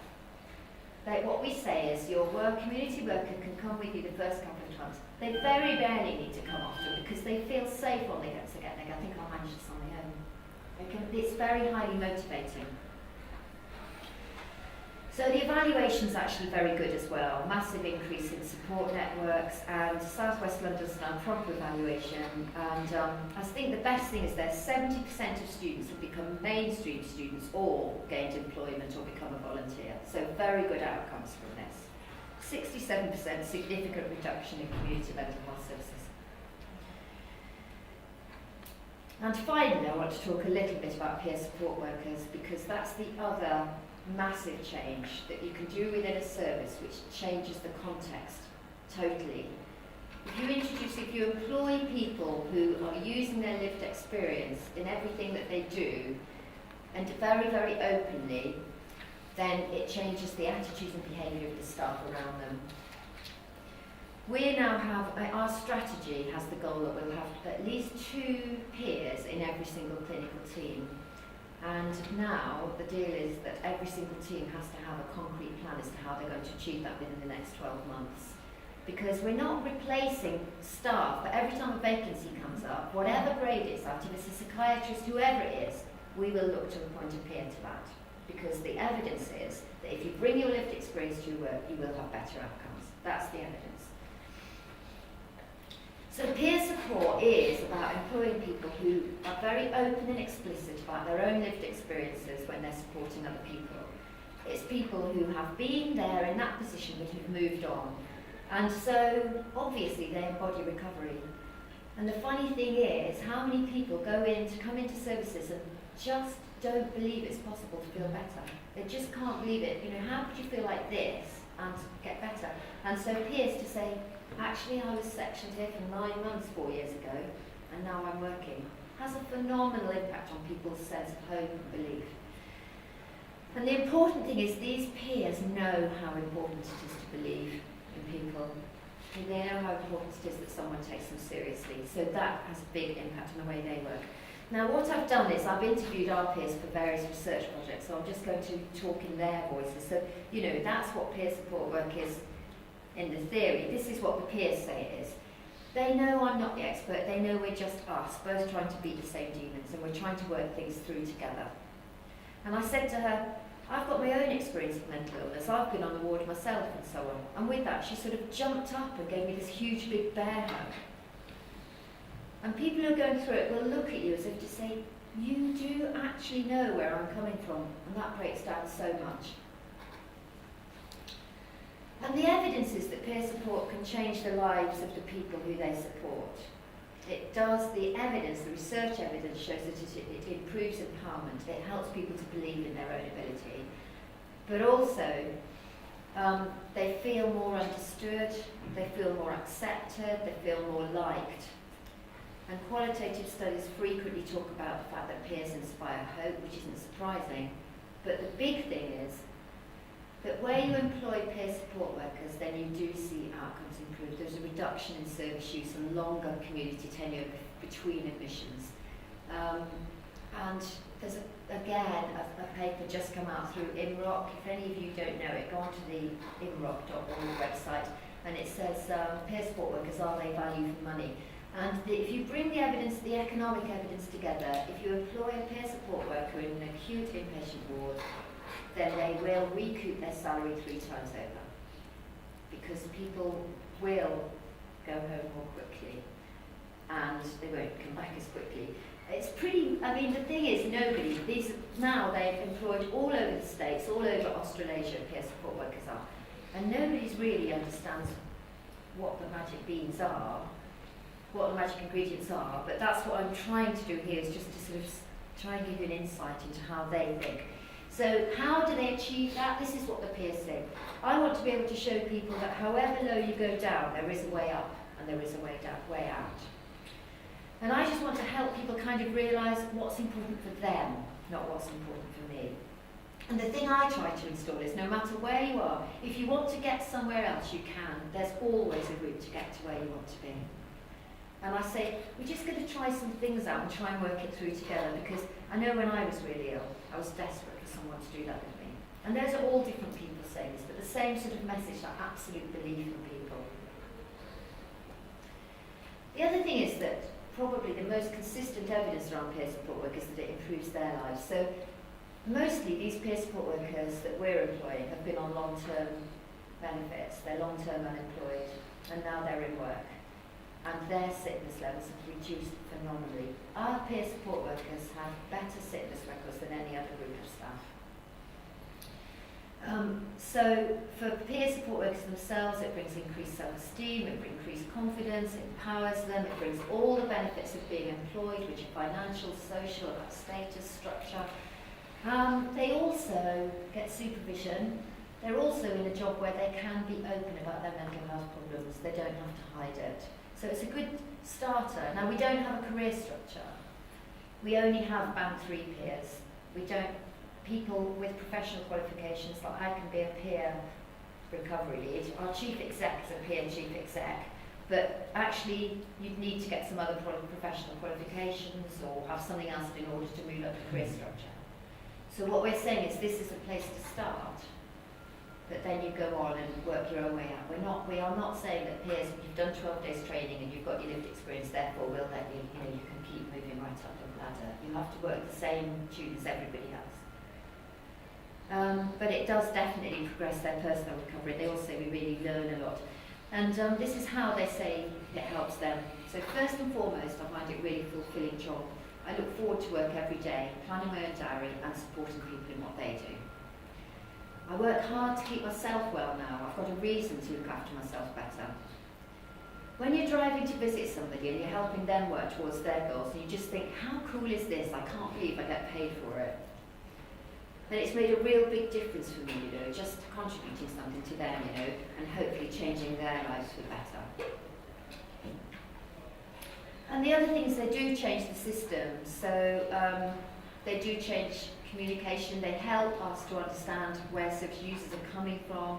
Speaker 3: Like what we say is your community worker can come with you the first couple of times. They very rarely need to come after because they feel safe when they get to get there. I think I'll manage this on my own. It's very highly motivating. So the evaluation's actually very good as well. Massive increase in support networks, and South West London's done proper evaluation. And I think the best thing is that 70% of students have become mainstream students or gained employment or become a volunteer. So very good outcomes from this. 67% significant reduction in community mental health services. And finally, I want to talk a little bit about peer support workers, because that's the other massive change that you can do within a service which changes the context totally. If you employ people who are using their lived experience in everything that they do, and very, very openly, then it changes the attitudes and behaviour of the staff around them. We now have, our strategy has the goal that we'll have at least 2 peers in every single clinical team. And now the deal is that every single team has to have a concrete plan as to how they're going to achieve that within the next 12 months. Because we're not replacing staff, but every time a vacancy comes up, whatever grade it's at, if it's a psychiatrist, whoever it is, we will look to appoint a peer to that. Because the evidence is that if you bring your lived experience to your work, you will have better outcomes. That's the evidence. So peer support is about employing people who are very open and explicit about their own lived experiences when they're supporting other people. It's people who have been there in that position but who've moved on. And so, obviously, they embody recovery. And the funny thing is, how many people come into services and just don't believe it's possible to feel better. They just can't believe it. You know, how could you feel like this and get better. And so peers to say, actually I was sectioned here for 9 months 4 years ago, and now I'm working, has a phenomenal impact on people's sense of hope and belief. And the important thing is these peers know how important it is to believe in people. And they know how important it is that someone takes them seriously. So that has a big impact on the way they work. Now what I've done is I've interviewed our peers for various research projects, so I'm just going to talk in their voices. So, you know, that's what peer support work is in the theory. This is what the peers say it is. They know I'm not the expert, they know we're just us, both trying to beat the same demons, and we're trying to work things through together. And I said to her, I've got my own experience of mental illness, I've been on the ward myself and so on. And with that, she sort of jumped up and gave me this huge big bear hug. And people who are going through it will look at you as if to say, you do actually know where I'm coming from, and that breaks down so much. And the evidence is that peer support can change the lives of the people who they support. It does, the evidence, the research evidence shows that it improves empowerment, it helps people to believe in their own ability, but also they feel more understood, they feel more accepted, they feel more liked. And qualitative studies frequently talk about the fact that peers inspire hope, which isn't surprising, but the big thing is that where you employ peer support workers, then you do see outcomes improve. There's a reduction in service use and longer community tenure between admissions. And there's, again, a paper just come out through IMROC. If any of you don't know it, go onto the imroc.org website, and it says peer support workers, are they value for money? And if you bring the evidence, the economic evidence together, if you employ a peer support worker in an acute inpatient ward, then they will recoup their salary 3 times over, because people will go home more quickly and they won't come back as quickly. It's pretty, I mean, the thing is, now they've employed all over the States, all over Australasia, peer support workers are, and nobody's really understands what the magic beans are, what the magic ingredients are, but that's what I'm trying to do here, is just to sort of try and give you an insight into how they think. So how do they achieve that? This is what the peers say. I want to be able to show people that however low you go down, there is a way up and there is a way down, way out. And I just want to help people kind of realise what's important for them, not what's important for me. And the thing I try to install is no matter where you are, if you want to get somewhere else, you can. There's always a route to get to where you want to be. And I say, we're just going to try some things out and try and work it through together, because I know when I was really ill, I was desperate for someone to do that with me. And those are all different people saying this, but the same sort of message, that absolute belief in people. The other thing is that probably the most consistent evidence around peer support work is that it improves their lives. So mostly these peer support workers that we're employing have been on long-term benefits. They're long-term unemployed, and now they're in work. And their sickness levels have reduced phenomenally. Our peer support workers have better sickness records than any other group of staff. So for peer support workers themselves, it brings increased self-esteem, it brings increased confidence, it empowers them, it brings all the benefits of being employed, which are financial, social, about status, structure. They also get supervision. They're also in a job where they can be open about their mental health problems. They don't have to hide it. So it's a good starter. Now, we don't have a career structure. We only have band 3 peers. We don't, people with professional qualifications, like I can be a peer recovery lead. Our chief exec is a peer chief exec, but actually you'd need to get some other professional qualifications or have something else in order to move up the career structure. So what we're saying is this is a place to start, but then you go on and work your own way out. We are not saying that peers, you've done 12 days training and you've got your lived experience, therefore we'll let you, you can keep moving right up the ladder. You have to work the same tune as everybody else. But it does definitely progress their personal recovery. They all say we really learn a lot. And this is how they say it helps them. So first and foremost, I find it really a fulfilling job. I look forward to work every day, planning my own diary and supporting people in what they do. I work hard to keep myself well now. I've got a reason to look after myself better. When you're driving to visit somebody and you're helping them work towards their goals, and you just think, how cool is this? I can't believe I get paid for it. And it's made a real big difference for me, you know, just contributing something to them, you know, and hopefully changing their lives for better. And the other thing is they do change the system. So they do change communication. They help us to understand where service users are coming from.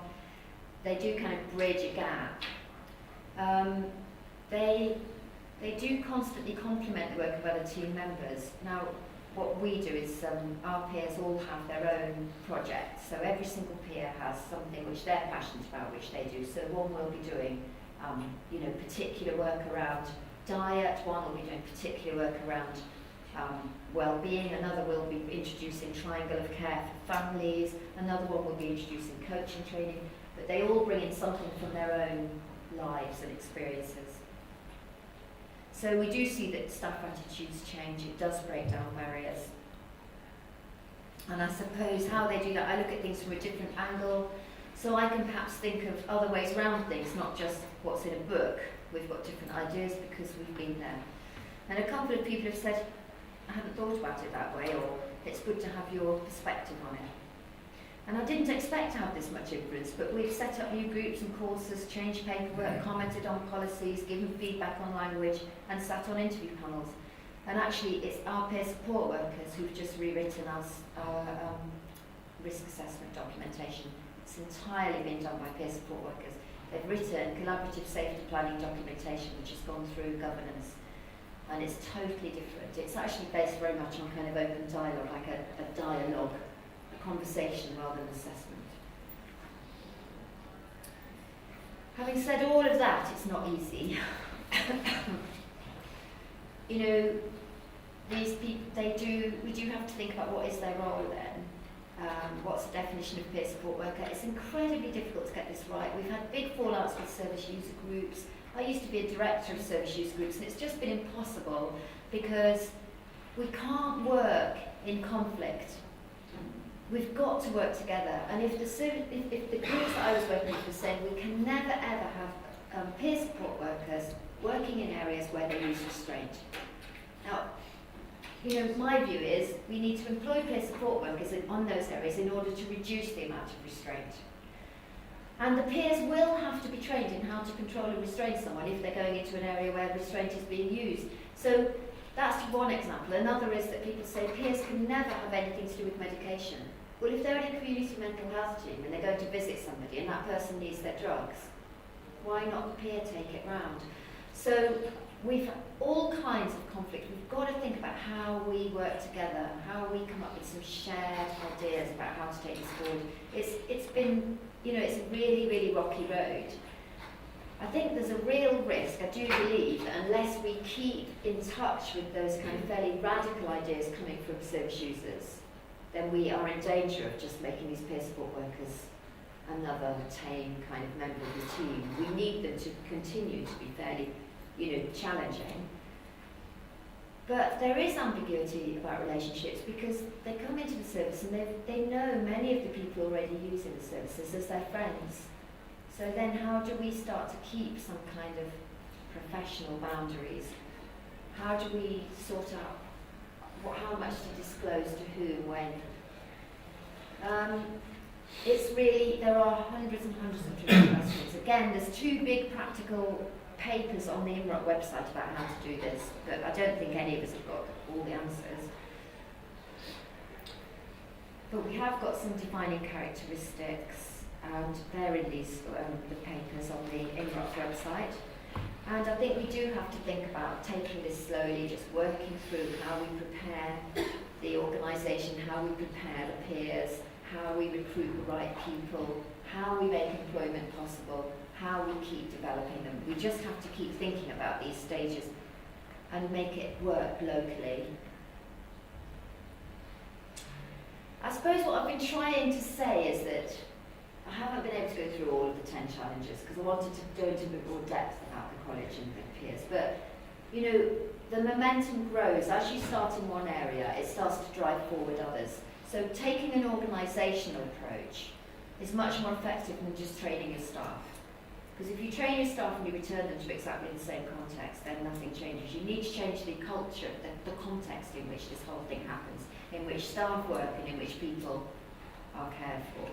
Speaker 3: They do kind of bridge a gap. They do constantly complement the work of other team members. Now, what we do is our peers all have their own projects. So every single peer has something which they're passionate about, which they do. So one will be doing, you know, particular work around diet. One will be doing particular work around well-being. Another will be introducing triangle of care for families. Another one will be introducing coaching training. But they all bring in something from their own lives and experiences. So we do see that staff attitudes change. It does break down barriers. And I suppose how they do that, I look at things from a different angle. So I can perhaps think of other ways around things, not just what's in a book. We've got different ideas because we've been there. And a couple of people have said, I hadn't thought about it that way, or it's good to have your perspective on it. And I didn't expect to have this much influence, but we've set up new groups and courses, changed paperwork, commented on policies, given feedback on language, and sat on interview panels. And actually, it's our peer support workers who've just rewritten our risk assessment documentation. It's entirely been done by peer support workers. They've written collaborative safety planning documentation, which has gone through governance, and it's totally different. It's actually based very much on kind of open dialogue, like a dialogue, a conversation rather than assessment. Having said all of that, it's not easy. You know, these people, we do have to think about what is their role then. What's the definition of peer support worker? It's incredibly difficult to get this right. We've had big fallouts with service user groups. I used to be a director of service user groups, and it's just been impossible because we can't work in conflict. We've got to work together. And if the groups that I was working with were saying we can never ever have peer support workers working in areas where they use restraint. Now, you know, my view is we need to employ peer support workers on those areas in order to reduce the amount of restraint. And the peers will have to be trained in how to control and restrain someone if they're going into an area where restraint is being used. So that's one example. Another is that people say peers can never have anything to do with medication. Well, if they're in a community mental health team and they're going to visit somebody and that person needs their drugs, why not the peer take it round? So we've had all kinds of conflict. We've got to think about how we work together, how we come up with some shared ideas about how to take this forward. It's been, you know, it's a really, really rocky road. I think there's a real risk, I do believe, that unless we keep in touch with those kind of fairly radical ideas coming from service users, then we are in danger of just making these peer support workers another tame kind of member of the team. We need them to continue to be fairly, you know, challenging. But there is ambiguity about relationships because they come into the service and they know many of the people already using the services as their friends. So then how do we start to keep some kind of professional boundaries? How do we sort out how much to disclose to whom, when? It's really, there are hundreds and hundreds of tricky questions. Again, there's 2 big practical papers on the IMROC website about how to do this, but I don't think any of us have got all the answers. But we have got some defining characteristics, and they're in these the papers on the IMROC website. And I think we do have to think about taking this slowly, just working through how we prepare the organisation, how we prepare the peers, how we recruit the right people, how we make employment possible, how we keep developing them. We just have to keep thinking about these stages and make it work locally. I suppose what I've been trying to say is that I haven't been able to go through all of the 10 challenges because I wanted to go into a bit more depth about the college and the peers. But, you know, the momentum grows. As you start in one area, it starts to drive forward others. So taking an organisational approach is much more effective than just training your staff. Because if you train your staff and you return them to exactly the same context, then nothing changes. You need to change the culture, the context in which this whole thing happens, in which staff work and in which people are cared for.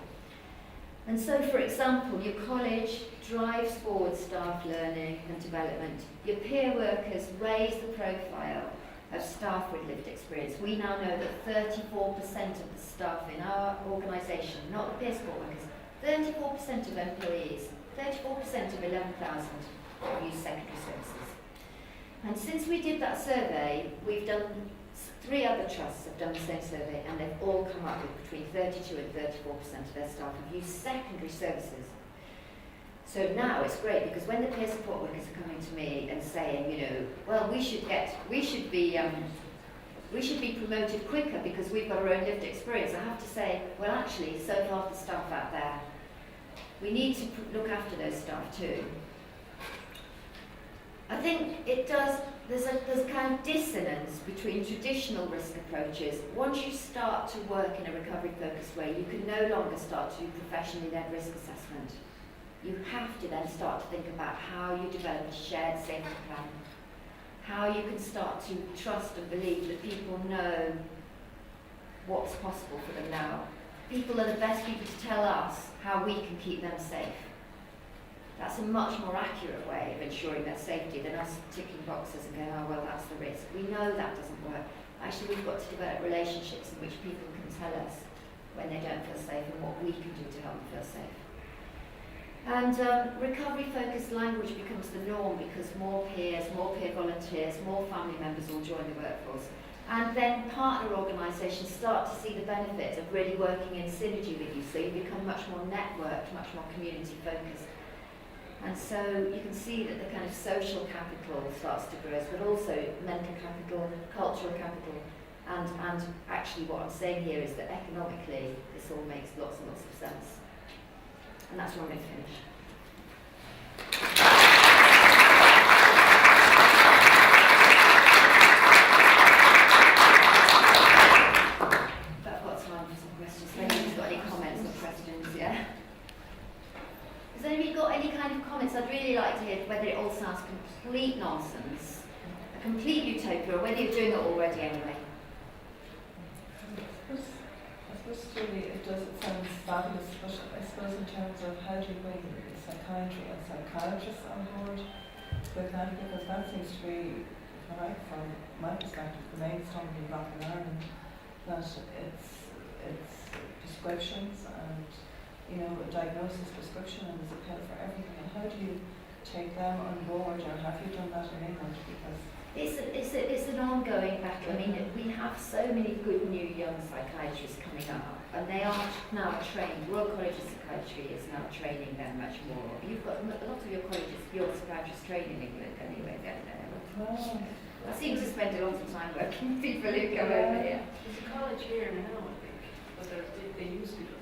Speaker 3: And so, for example, your college drives forward staff learning and development. Your peer workers raise the profile of staff with lived experience. We now know that 34% of the staff in our organisation, not the peer support workers, 34% of employees, 34% of 11,000 use secondary services. And since we did that survey, we've done, 3 other trusts have done the same survey, and they've all come up with between 32 and 34% of their staff have used secondary services. So now it's great, because when the peer support workers are coming to me and saying, you know, well, we should be promoted quicker because we've got our own lived experience, I have to say, well, actually, so far the staff out there, we need to look after those staff too. I think it does, there's a kind of dissonance between traditional risk approaches. Once you start to work in a recovery-focused way, you can no longer start to do professionally led risk assessment. You have to then start to think about how you develop a shared safety plan, how you can start to trust and believe that people know what's possible for them now. People are the best people to tell us how we can keep them safe. That's a much more accurate way of ensuring their safety than us ticking boxes and going, oh, well, that's the risk. We know that doesn't work. Actually, we've got to develop relationships in which people can tell us when they don't feel safe and what we can do to help them feel safe. And recovery-focused language becomes the norm because more peer volunteers, more family members will join the workforce. And then partner organisations start to see the benefits of really working in synergy with you, so you become much more networked, much more community-focused. And so you can see that the kind of social capital starts to grow, but also mental capital, cultural capital, and actually what I'm saying here is that economically this all makes lots and lots of sense. And that's where I'm going to finish. But I've got time for some questions. So anybody's got any comments or questions, yeah? Has anybody got any kind of comments? I'd really like to hear whether it all sounds complete nonsense, a complete utopia, or whether you're doing it already anyway.
Speaker 6: I suppose really it sounds fabulous, but I suppose in terms of how do you bring psychiatry and psychiatrists on board with that, because that seems to be, right, from my perspective, the main stumbling block in Ireland, that it's prescriptions and, you know, a diagnosis, prescription, and there's a pill for everything. And how do you take them on board, or have you done that in England? Because
Speaker 3: it's an ongoing battle. I mean, we have so many good new young psychiatrists coming up, and they are now trained. Royal College of Psychiatry is now training them much more. You've got a lot of your colleges, your psychiatrists train in England anyway, don't they?
Speaker 6: oh,
Speaker 3: I seem to spend a lot of time working with people who come over here.
Speaker 4: There's a college here now, I think, but they used to go to.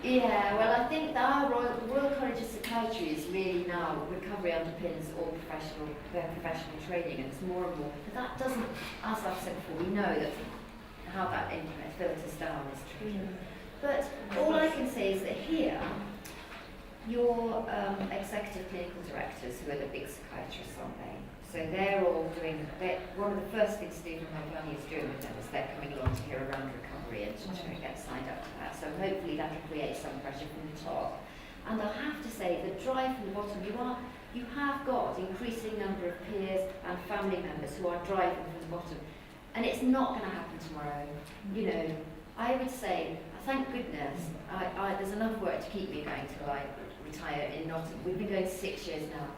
Speaker 3: Yeah, well, I think our Royal College of Psychiatry is really now, recovery underpins all their professional training, and it's more and more. But that doesn't, as I've said before, we know that how that internet filters down is tricky. But all I can say is that here, your executive clinical directors, who are the big psychiatrists, aren't they? So they're all doing, one of the first things Stephen Mulvaney is doing with them is they're coming along to hear around recovery and to get signed up to that. So hopefully that will create some pressure from the top. And I have to say, the drive from the bottom, you have got increasing number of peers and family members who are driving from the bottom. And it's not going to happen tomorrow. You know, I would say, thank goodness, there's enough work to keep me going till I retire in Nottingham. We've been going 6 years now.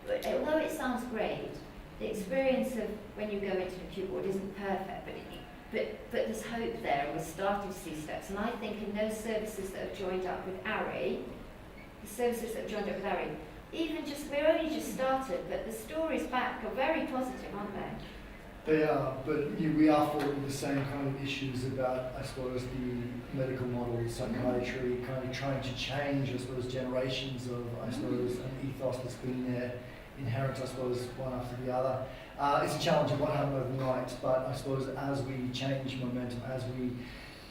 Speaker 3: But although it sounds great, the experience of when you go into the acute ward isn't perfect, but there's hope there, and we're starting to see steps. And I think in those services that have joined up with ARI, we're only just started, but the stories back are very positive, aren't they?
Speaker 5: They are, but we are falling the same kind of issues about, I suppose, the medical model, psychiatry, kind of trying to change, I suppose, generations of, I suppose, an ethos that's been there, inherent, I suppose, one after the other. It's a challenge of what happened overnight, but I suppose as we change momentum,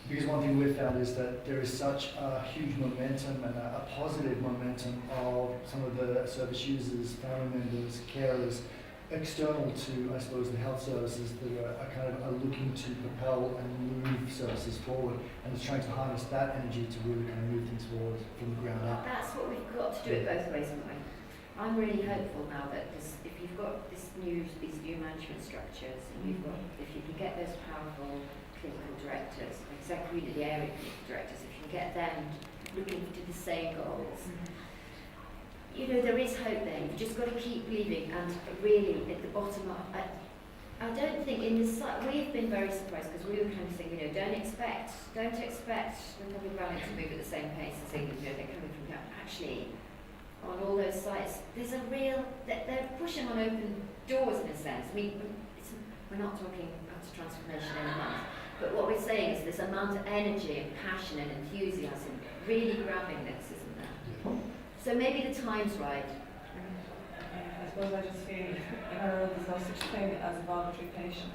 Speaker 5: because one thing we've found is that there is such a huge momentum and a positive momentum of some of the service users, family members, carers, external to, I suppose, the health services that are kind of are looking to propel and move services forward, and it's trying to harness that energy to really kind of move things forward from the ground up.
Speaker 3: That's what we've got to do it both ways, haven't we? I'm really hopeful now that if you've got these new management structures, and if you can get those powerful clinical directors, exactly the area clinical directors, if you can get them looking to the same goals, you know, there is hope there. You've just got to keep believing, and really at the bottom up, I don't think in this, we've been very surprised because we were kind of saying, you know, don't expect the Republic of Ireland to move at the same pace as England, you know, they're coming from here. Actually, on all those sites, there's a real, they're pushing on open doors in a sense. I mean, we're not talking about transformation in a month, but what we're saying is this amount of energy and passion and enthusiasm really grabbing this, isn't there?
Speaker 5: Yeah.
Speaker 3: So maybe the time's right.
Speaker 6: I suppose I just feel in our world there's no such thing as a voluntary patient.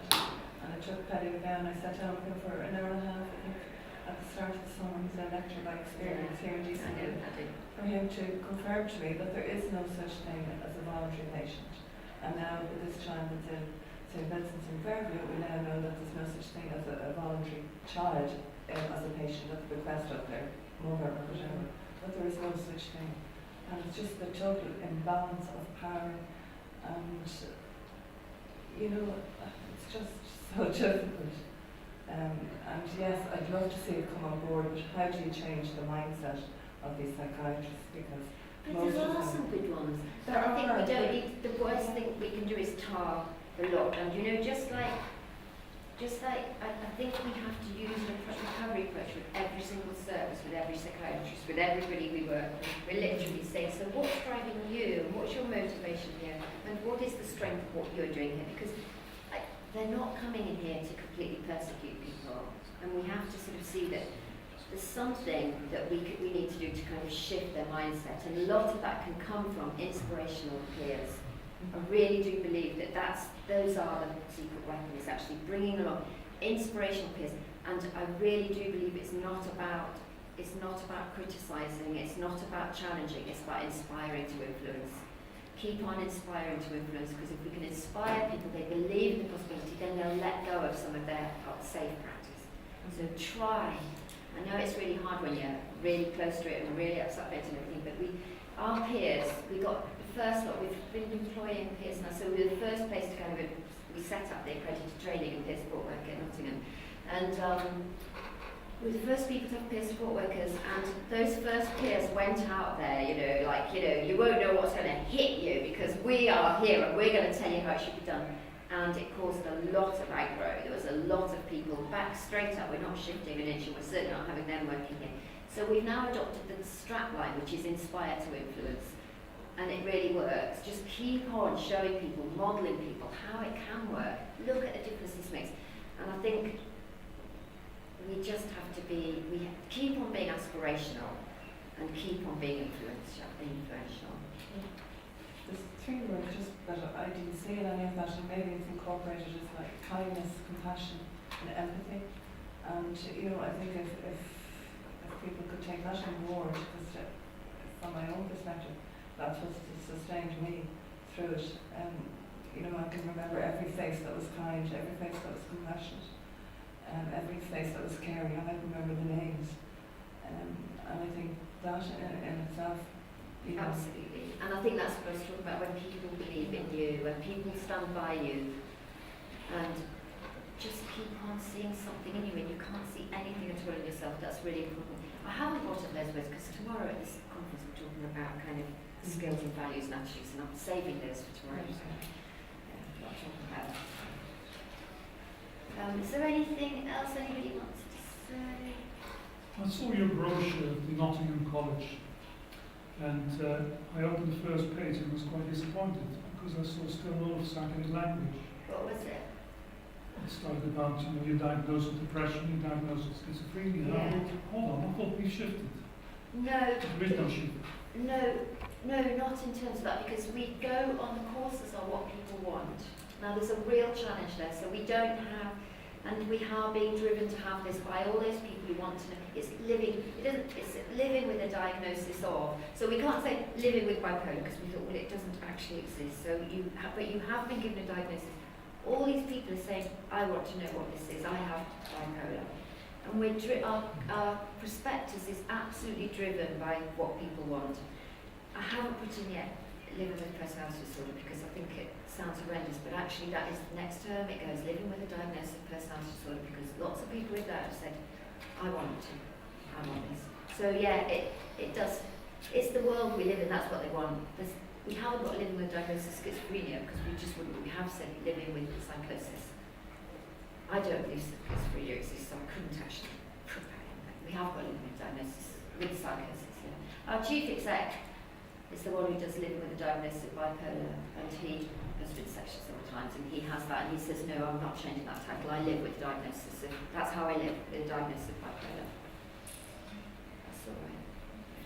Speaker 6: And I took Paddy down, I sat down with him for an hour and a half, I think, at the start of the summer. He's a lecturer by experience here in
Speaker 3: I
Speaker 6: DCU.
Speaker 3: know, I do.
Speaker 6: For him to confirm to me that there is no such thing as a voluntary patient. And now with this child that's in St. Vincent's in Fairview, we now know that there's no such thing as a voluntary child as a patient at the request of their mother or whatever. But there is no such thing. And it's just the total imbalance of power, and you know, it's just so difficult. And yes, I'd love to see it come on board, but how do you change the mindset of these psychiatrists? Because
Speaker 3: But
Speaker 6: most
Speaker 3: there
Speaker 6: of
Speaker 3: are
Speaker 6: them,
Speaker 3: some good ones. But
Speaker 6: There
Speaker 3: I think
Speaker 6: are,
Speaker 3: we don't
Speaker 6: but-
Speaker 3: need, the worst thing we can do is tar the lot. And you know, just like I think we have to use the recovery approach with every single service, with every psychiatrist, with everybody we work with. We're literally saying, so what's driving you, and what's your motivation here, and what is the strength of what you're doing here? Because they're not coming in here to completely persecute people, and we have to sort of see that there's something that we need to do to kind of shift their mindset, and a lot of that can come from inspirational peers. I really do believe that those are the secret weapon, is actually bringing along inspirational peers, and I really do believe it's not about criticising, it's not about challenging, it's about inspiring to influence. Keep on inspiring to influence, because if we can inspire people, they believe in the possibility, then they'll let go of some of their safe practice. So try. I know it's really hard when you're really close to it and really upset about it and everything, but our peers, we got the first lot, we've been employing peers now, so we were the first place to kind of, we set up the accredited training in peer support work at Nottingham, and we were the first people to have peer support workers, and those first peers went out there, you won't know what's going to hit you, because we are here and we're going to tell you how it should be done. And it caused a lot of aggro. There was a lot of people back straight up. We're not shifting an inch, and we're certainly not having them working here. So we've now adopted the strapline, which is inspire to influence. And it really works. Just keep on showing people, modelling people how it can work. Look at the difference this makes. And I think we just have to keep on being aspirational and keep on being influential.
Speaker 6: there's three words just that I didn't see in any of that, and maybe it's incorporated as like kindness, compassion, and empathy. And you know, I think if people could take that on board, because from my own perspective, that's what sustained me through it. You know, I can remember every face that was kind, every face that was compassionate, every face that was caring. I can remember the names, and I think that in itself. You know,
Speaker 3: Absolutely. And I think that's what I was talking about, when people believe in you, when people stand by you, and just keep on seeing something in you, and you can't see anything at all in yourself. That's really important. I haven't brought up those words because tomorrow at this conference we're talking about kind of skills and values and attitudes, and I'm saving those for tomorrow. So, yeah, not talking about that. Is there anything else anybody wants to say?
Speaker 7: I saw your brochure at the Nottingham College, and I opened the first page and was quite disappointed because I saw still a lot of psychedelic language.
Speaker 3: What was it?
Speaker 7: It started about, you're diagnosed with depression, you're diagnosed with schizophrenia.
Speaker 3: Yeah.
Speaker 7: I thought, hold on, I thought we shifted.
Speaker 3: No.
Speaker 7: There is no shift.
Speaker 3: No, not in terms of that, because we go on the courses on what people want. Now there's a real challenge there, so we don't have, and we are being driven to have this by all those people who want to know. It's living with a diagnosis of. So we can't say living with bipolar, because we thought, well, it doesn't actually actually exist. So but you have been given a diagnosis. All these people are saying, I want to know what this is. I have bipolar. And our prospectus is absolutely driven by what people want. I haven't put in yet living with personality disorder because I think it sounds horrendous, but actually that is next term. It goes living with a diagnosis of personality disorder because lots of people with that have said, I want this. So yeah, it does. It's the world we live in. That's what they want. We haven't got living with diagnosis of schizophrenia because we just wouldn't. We have said living with psychosis. I don't believe schizophrenia exists, so I couldn't actually put that in there. We have got living with diagnosis with psychosis. Yeah. Our chief exec is the one who does living with a diagnosis of bipolar, and he has been sectioned several times, and he has that, and he says, no, I'm not changing that title. I live with diagnosis. That's how I live, with a diagnosis of bipolar. That's all right.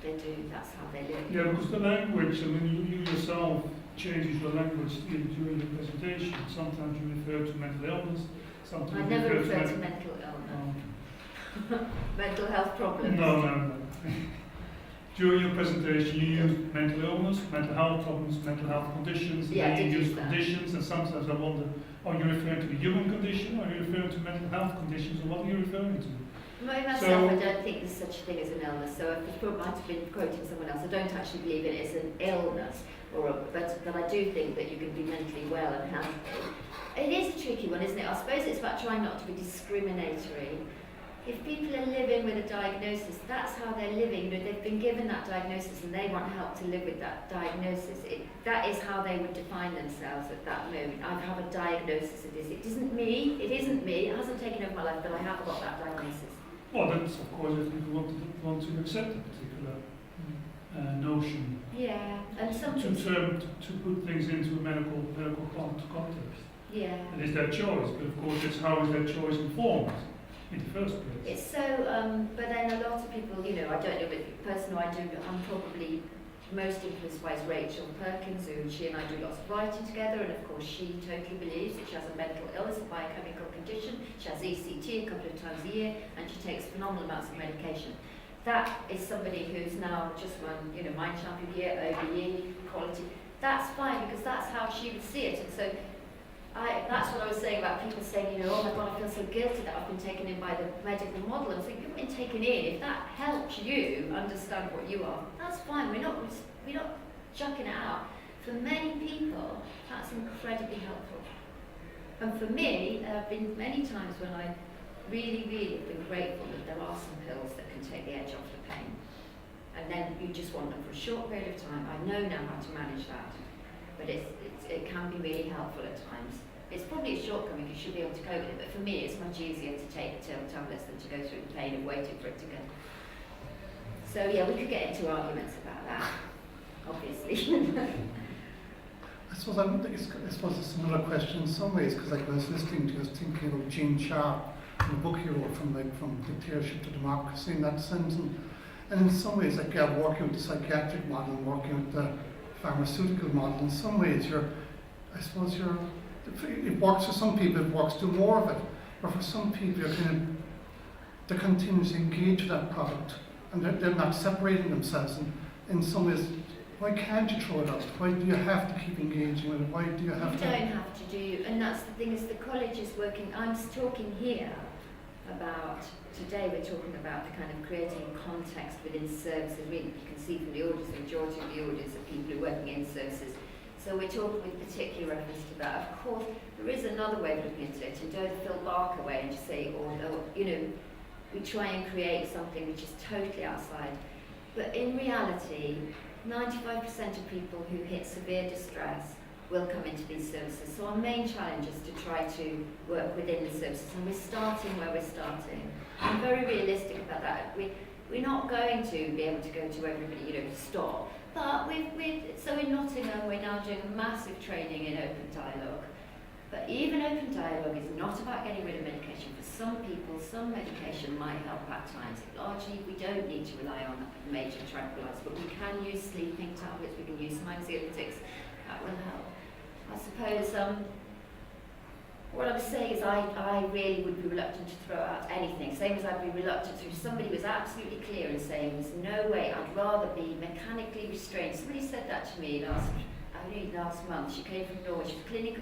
Speaker 3: They do, that's how they live.
Speaker 7: Yeah, because the language, I mean, you yourself changes your language during the presentation. Sometimes you refer to mental illness, sometimes
Speaker 3: I
Speaker 7: you
Speaker 3: never refer
Speaker 7: to
Speaker 3: to mental illness. Mental health problems.
Speaker 7: No. During your presentation, you use mental illness, mental health problems, mental health conditions, and
Speaker 3: Yeah,
Speaker 7: then you
Speaker 3: use
Speaker 7: use
Speaker 3: that.
Speaker 7: conditions, and sometimes I wonder, are you referring to the human condition, or are you referring to mental health conditions, or what are you referring to?
Speaker 3: Myself,
Speaker 7: So-
Speaker 3: I don't think there's such a thing as an illness. So if I might have been quoting someone else, I don't actually believe it is an illness, but I do think that you can be mentally well and healthy. It is a tricky one, isn't it? I suppose it's about trying not to be discriminatory. If people are living with a diagnosis, that's how they're living. You know, they've been given that diagnosis and they want help to live with that diagnosis. That is how they would define themselves at that moment. I have a diagnosis of this. It isn't me. It hasn't taken over my life, but I have got that diagnosis.
Speaker 7: Well, that's of course if people want to accept a particular notion,
Speaker 3: Yeah, and
Speaker 7: to
Speaker 3: something.
Speaker 7: put things into a medical context.
Speaker 3: Yeah.
Speaker 7: It is their choice, but of course it's how is their choice informed in the first place.
Speaker 3: It's so, but then a lot of people, you know, I don't know, but personally I do, I'm probably most influenced by is Rachel Perkins, who she and I do lots of writing together, and of course she totally believes that she has a mental illness, a biochemical condition. She has ECT a couple of times a year, and she takes phenomenal amounts of medication. That is somebody who's now just won, you know, Mind Champion of the Year, OBE, quality. That's fine, because that's how she would see it, and so that's what I was saying about people saying, you know, oh my God, I feel so guilty that I've been taken in by the medical model. And so you've been taken in. If that helps you understand what you are, that's fine. We're not chucking it out. For many people, that's incredibly helpful. And for me, there have been many times when I really, really have been grateful that there are some pills that can take the edge off the pain. And then you just want them for a short period of time. I know now how to manage that. But it can be really helpful at times. It's probably a shortcoming, you should be able to cope with it, but for me it's much easier to take the tablets than to go through the pain of waiting for it to go. So yeah, we could get into arguments about that, obviously.
Speaker 8: I suppose it's a similar question in some ways, because like I was listening to, I was thinking of Gene Sharp, the book he wrote from Dictatorship to Democracy in that sense, and in some ways, like working with the psychiatric model and working with the pharmaceutical model, in some ways it works for some people, it works to more of it, but for some people they're continuously engaged with that product, and they're not separating themselves, and in some ways, why can't you throw it out? Why do you have to keep engaging with it? Why do you have to?
Speaker 3: You don't have to, do you? And that's the thing, is the college is working, I'm talking here about, today we're talking about the kind of creating context within services. Really, you can see from the audience, the majority of the audience are people who are working in services. So we're talking with particular reference to that. Of course, there is another way of looking at it, and don't Phil Barker way and just say, you know, we try and create something which is totally outside. But in reality, 95% of people who hit severe distress will come into these services. So our main challenge is to try to work within the services, and we're starting where we're starting. I'm very realistic about that. We're not going to be able to go to everybody, you know, to stop. But so in Nottingham, we're now doing massive training in open dialogue. But even open dialogue is not about getting rid of medication. For some people, some medication might help at times. Largely, we don't need to rely on major tranquilizers, but we can use sleeping tablets, we can use some anxiolytics. That will help. I suppose what I'm saying is I really would be reluctant to throw out anything. Same as I'd be reluctant to, if somebody was absolutely clear in saying there's no way, I'd rather be mechanically restrained. Somebody said that to me last only last month, she came from Norway.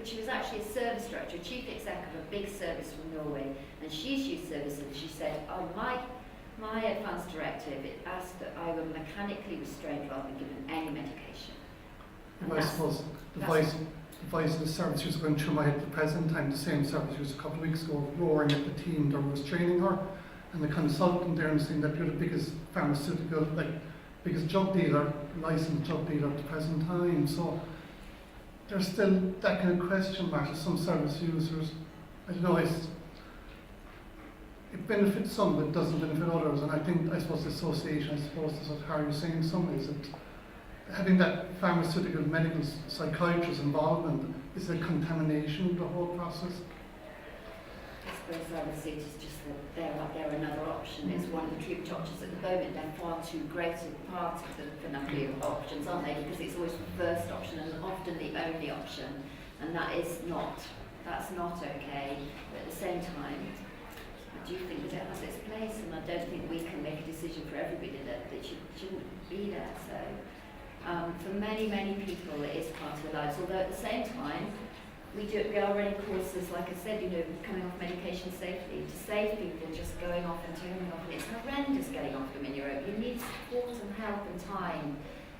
Speaker 3: She was actually a service director, chief exec of a big service from Norway, and she's used services. And she said, "Oh, my advanced directive, it asked that I were mechanically restrained rather than given any medication." And
Speaker 8: I suppose the voice of the service she was going through my head at the present time, the same service was a couple of weeks ago, roaring at the team that was training her, and the consultant there and saying that you're the biggest pharmaceutical, biggest drug dealer, licensed drug dealer at the present time. So there's still that kind of question mark to some service users. I don't know, it benefits some, but it doesn't benefit others. And I suppose the association, is what Harry was saying in some ways, that having that pharmaceutical medical psychiatrist involvement is a contamination of the whole process.
Speaker 3: I suppose I would say it's just that they're another option. It's one of the treatment options at the moment. They're far too great a part of the panoply of options, aren't they? Because it's always the first option and often the only option, and that's not okay. But at the same time, I do think that it has its place, and I don't think we can make a decision for everybody that shouldn't be there. So for many people, it is part of their lives. Although at the same time, we are running courses, like I said, coming off medication safely, to save people just going off and turning off. And it's horrendous getting off them in your own. You need support and help and time.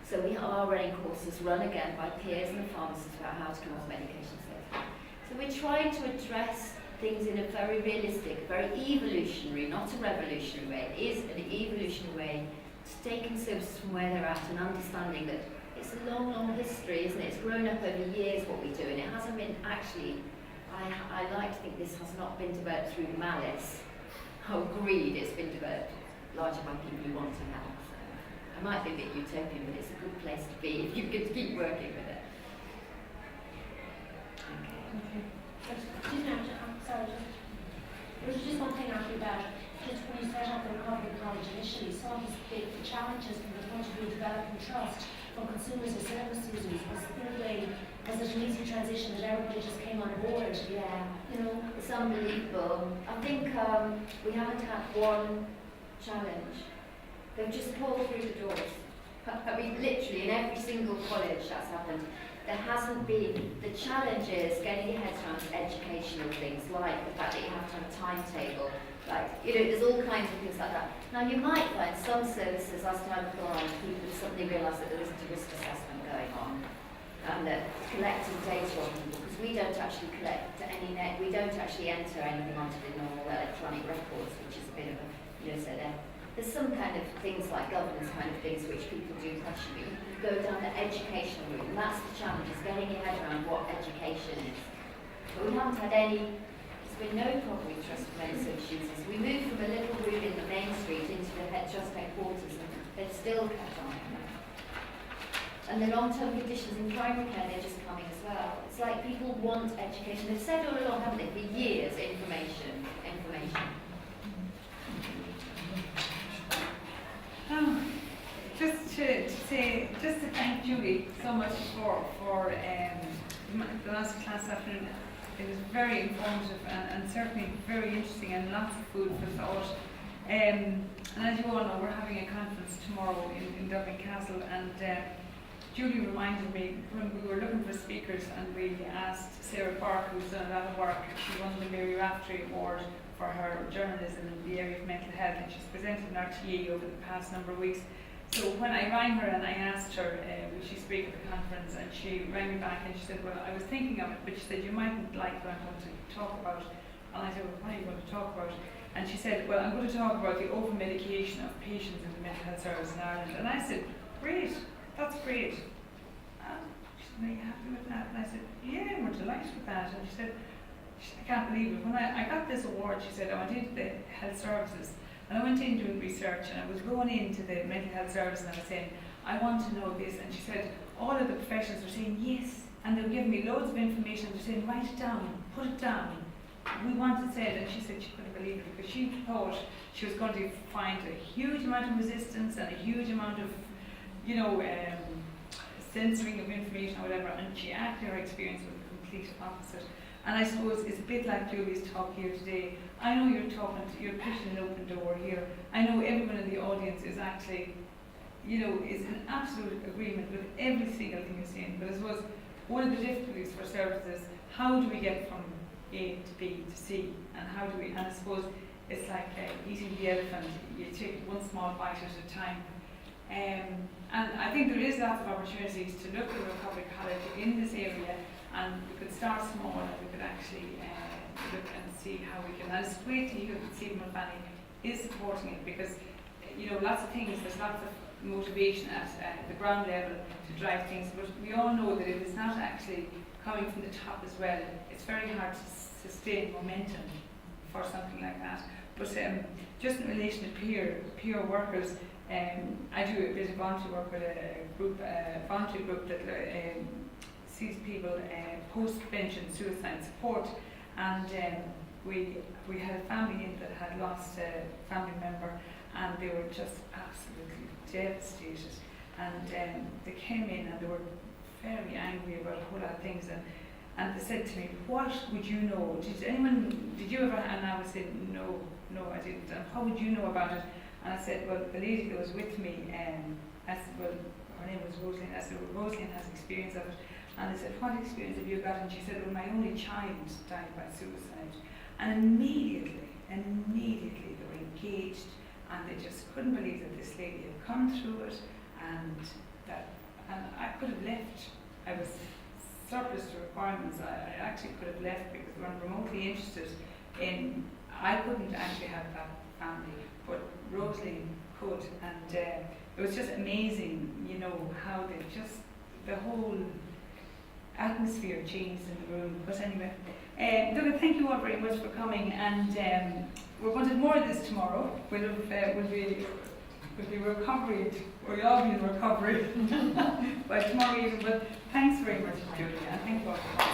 Speaker 3: So we are running courses run again by peers and pharmacists about how to come off medication safely. So we're trying to address things in a very realistic, very evolutionary, not a revolutionary way. It is an evolutionary way to taking services from where they're at and understanding that it's a long history, isn't it? It's grown up over years, what we do, and it hasn't been actually, I like to think this has not been developed through malice or greed. It's been developed largely by people who want to help. So I might be a bit utopian, but it's a good place to be if you could keep working with it. Okay.
Speaker 9: Excuse me, sorry, there was just one thing after that. Just when you set up the recovery college initially, some of the challenges from the point of view of developing trust from consumers or service users was it an easy transition that everybody just came on board?
Speaker 3: Yeah, it's unbelievable. I think we haven't had one challenge. They've just pulled through the doors. I mean, literally in every single college that's happened. There hasn't been, the challenge is getting your heads around educational things, like the fact that you have to have a timetable, there's all kinds of things like that. Now you might find some services as time goes on, people suddenly realise that there isn't a risk assessment going on, and that collecting data on people, because we don't actually collect we don't actually enter anything onto the normal electronic records, which is a bit of a, so there's some kind of things like governance kind of things which people do question, but you go down the educational route, and that's the challenge, is getting your head around what education is. But we haven't had there's been no problem with trust for many service users. We moved from a little room in the main street into the trust headquarters, and they've still kept on. And the long-term conditions in primary care, they're just coming as well. It's like people want education. They've said all along, haven't they, for years, information.
Speaker 10: Just to thank Julie so much for the Masterclass afternoon. It was very informative and certainly very interesting and lots of food for thought. And as you all know, we're having a conference tomorrow in Dublin Castle, and Julie reminded me when we were looking for speakers and we asked Sarah Park, who's done a lot of work. She won the Mary Raftery Award for her journalism in the area of mental health, and she's presented an RTE over the past number of weeks. So when I rang her and I asked her, will she speak at the conference, and she rang me back and she said, well, I was thinking of it, but she said, you mightn't like what I'm going to talk about. And I said, well, what are you going to talk about? And she said, well, I'm going to talk about the over-medication of patients in the mental health service in Ireland. And I said, great, that's great. She said, are you happy with that? And I said, yeah, we're delighted with that. And she said, I can't believe it. When I got this award, she said, I went into the health services, and I went in doing research, and I was going into the mental health service, and I was saying, I want to know this. And she said, all of the professionals were saying yes, and they were giving me loads of information. They were saying, write it down, put it down. We want it said. And she said she couldn't believe it, because she thought she was going to find a huge amount of resistance and a huge amount of, censoring of information or whatever. And she actually, her experience was the complete opposite. And I suppose it's a bit like Julie's talk here today. I know you're pushing an open door here. I know everyone in the audience is actually, is in absolute agreement with every single thing you're saying. But I suppose one of the difficulties for services, how do we get from A to B to C, and how do we, and I suppose it's like eating the elephant, you take one small bite at a time. And I think there is lots of opportunities to look at recovery college in this area, and we could start small and we could actually look and see how we can. And it's great to hear that Stephen Mulvaney is supporting it, because lots of things, there's lots of motivation at the ground level to drive things, but we all know that if it's not actually coming from the top as well, it's very hard to sustain momentum for something like that. But just in relation to peer workers, I do a bit of voluntary work with a voluntary group that sees people post-prevention suicide support, and we had a family in that had lost a family member, and they were just absolutely devastated, and they came in and they were very angry about a whole lot of things, and they said to me, what would you know? Did you ever? And I would say, no, I didn't. And how would you know about it? And I said, well, the lady that was with me, I said, well, her name was Rosaline. I said, well, Rosaline has experience of it. And I said, what experience have you got? And she said, well, my only child died by suicide. And immediately they were engaged, and they just couldn't believe that this lady had come through it, and I could have left. I was surplus to requirements. I actually could have left because they weren't remotely interested in. I couldn't actually have that family, but Rosaline could, and it was just amazing, how the whole atmosphere changed in the room. But anyway, look, thank you all very much for coming, and we're going to do more of this tomorrow. We'll be recovered. We'll all be in recovery by tomorrow evening. But thanks very much, Julia, and thank you all.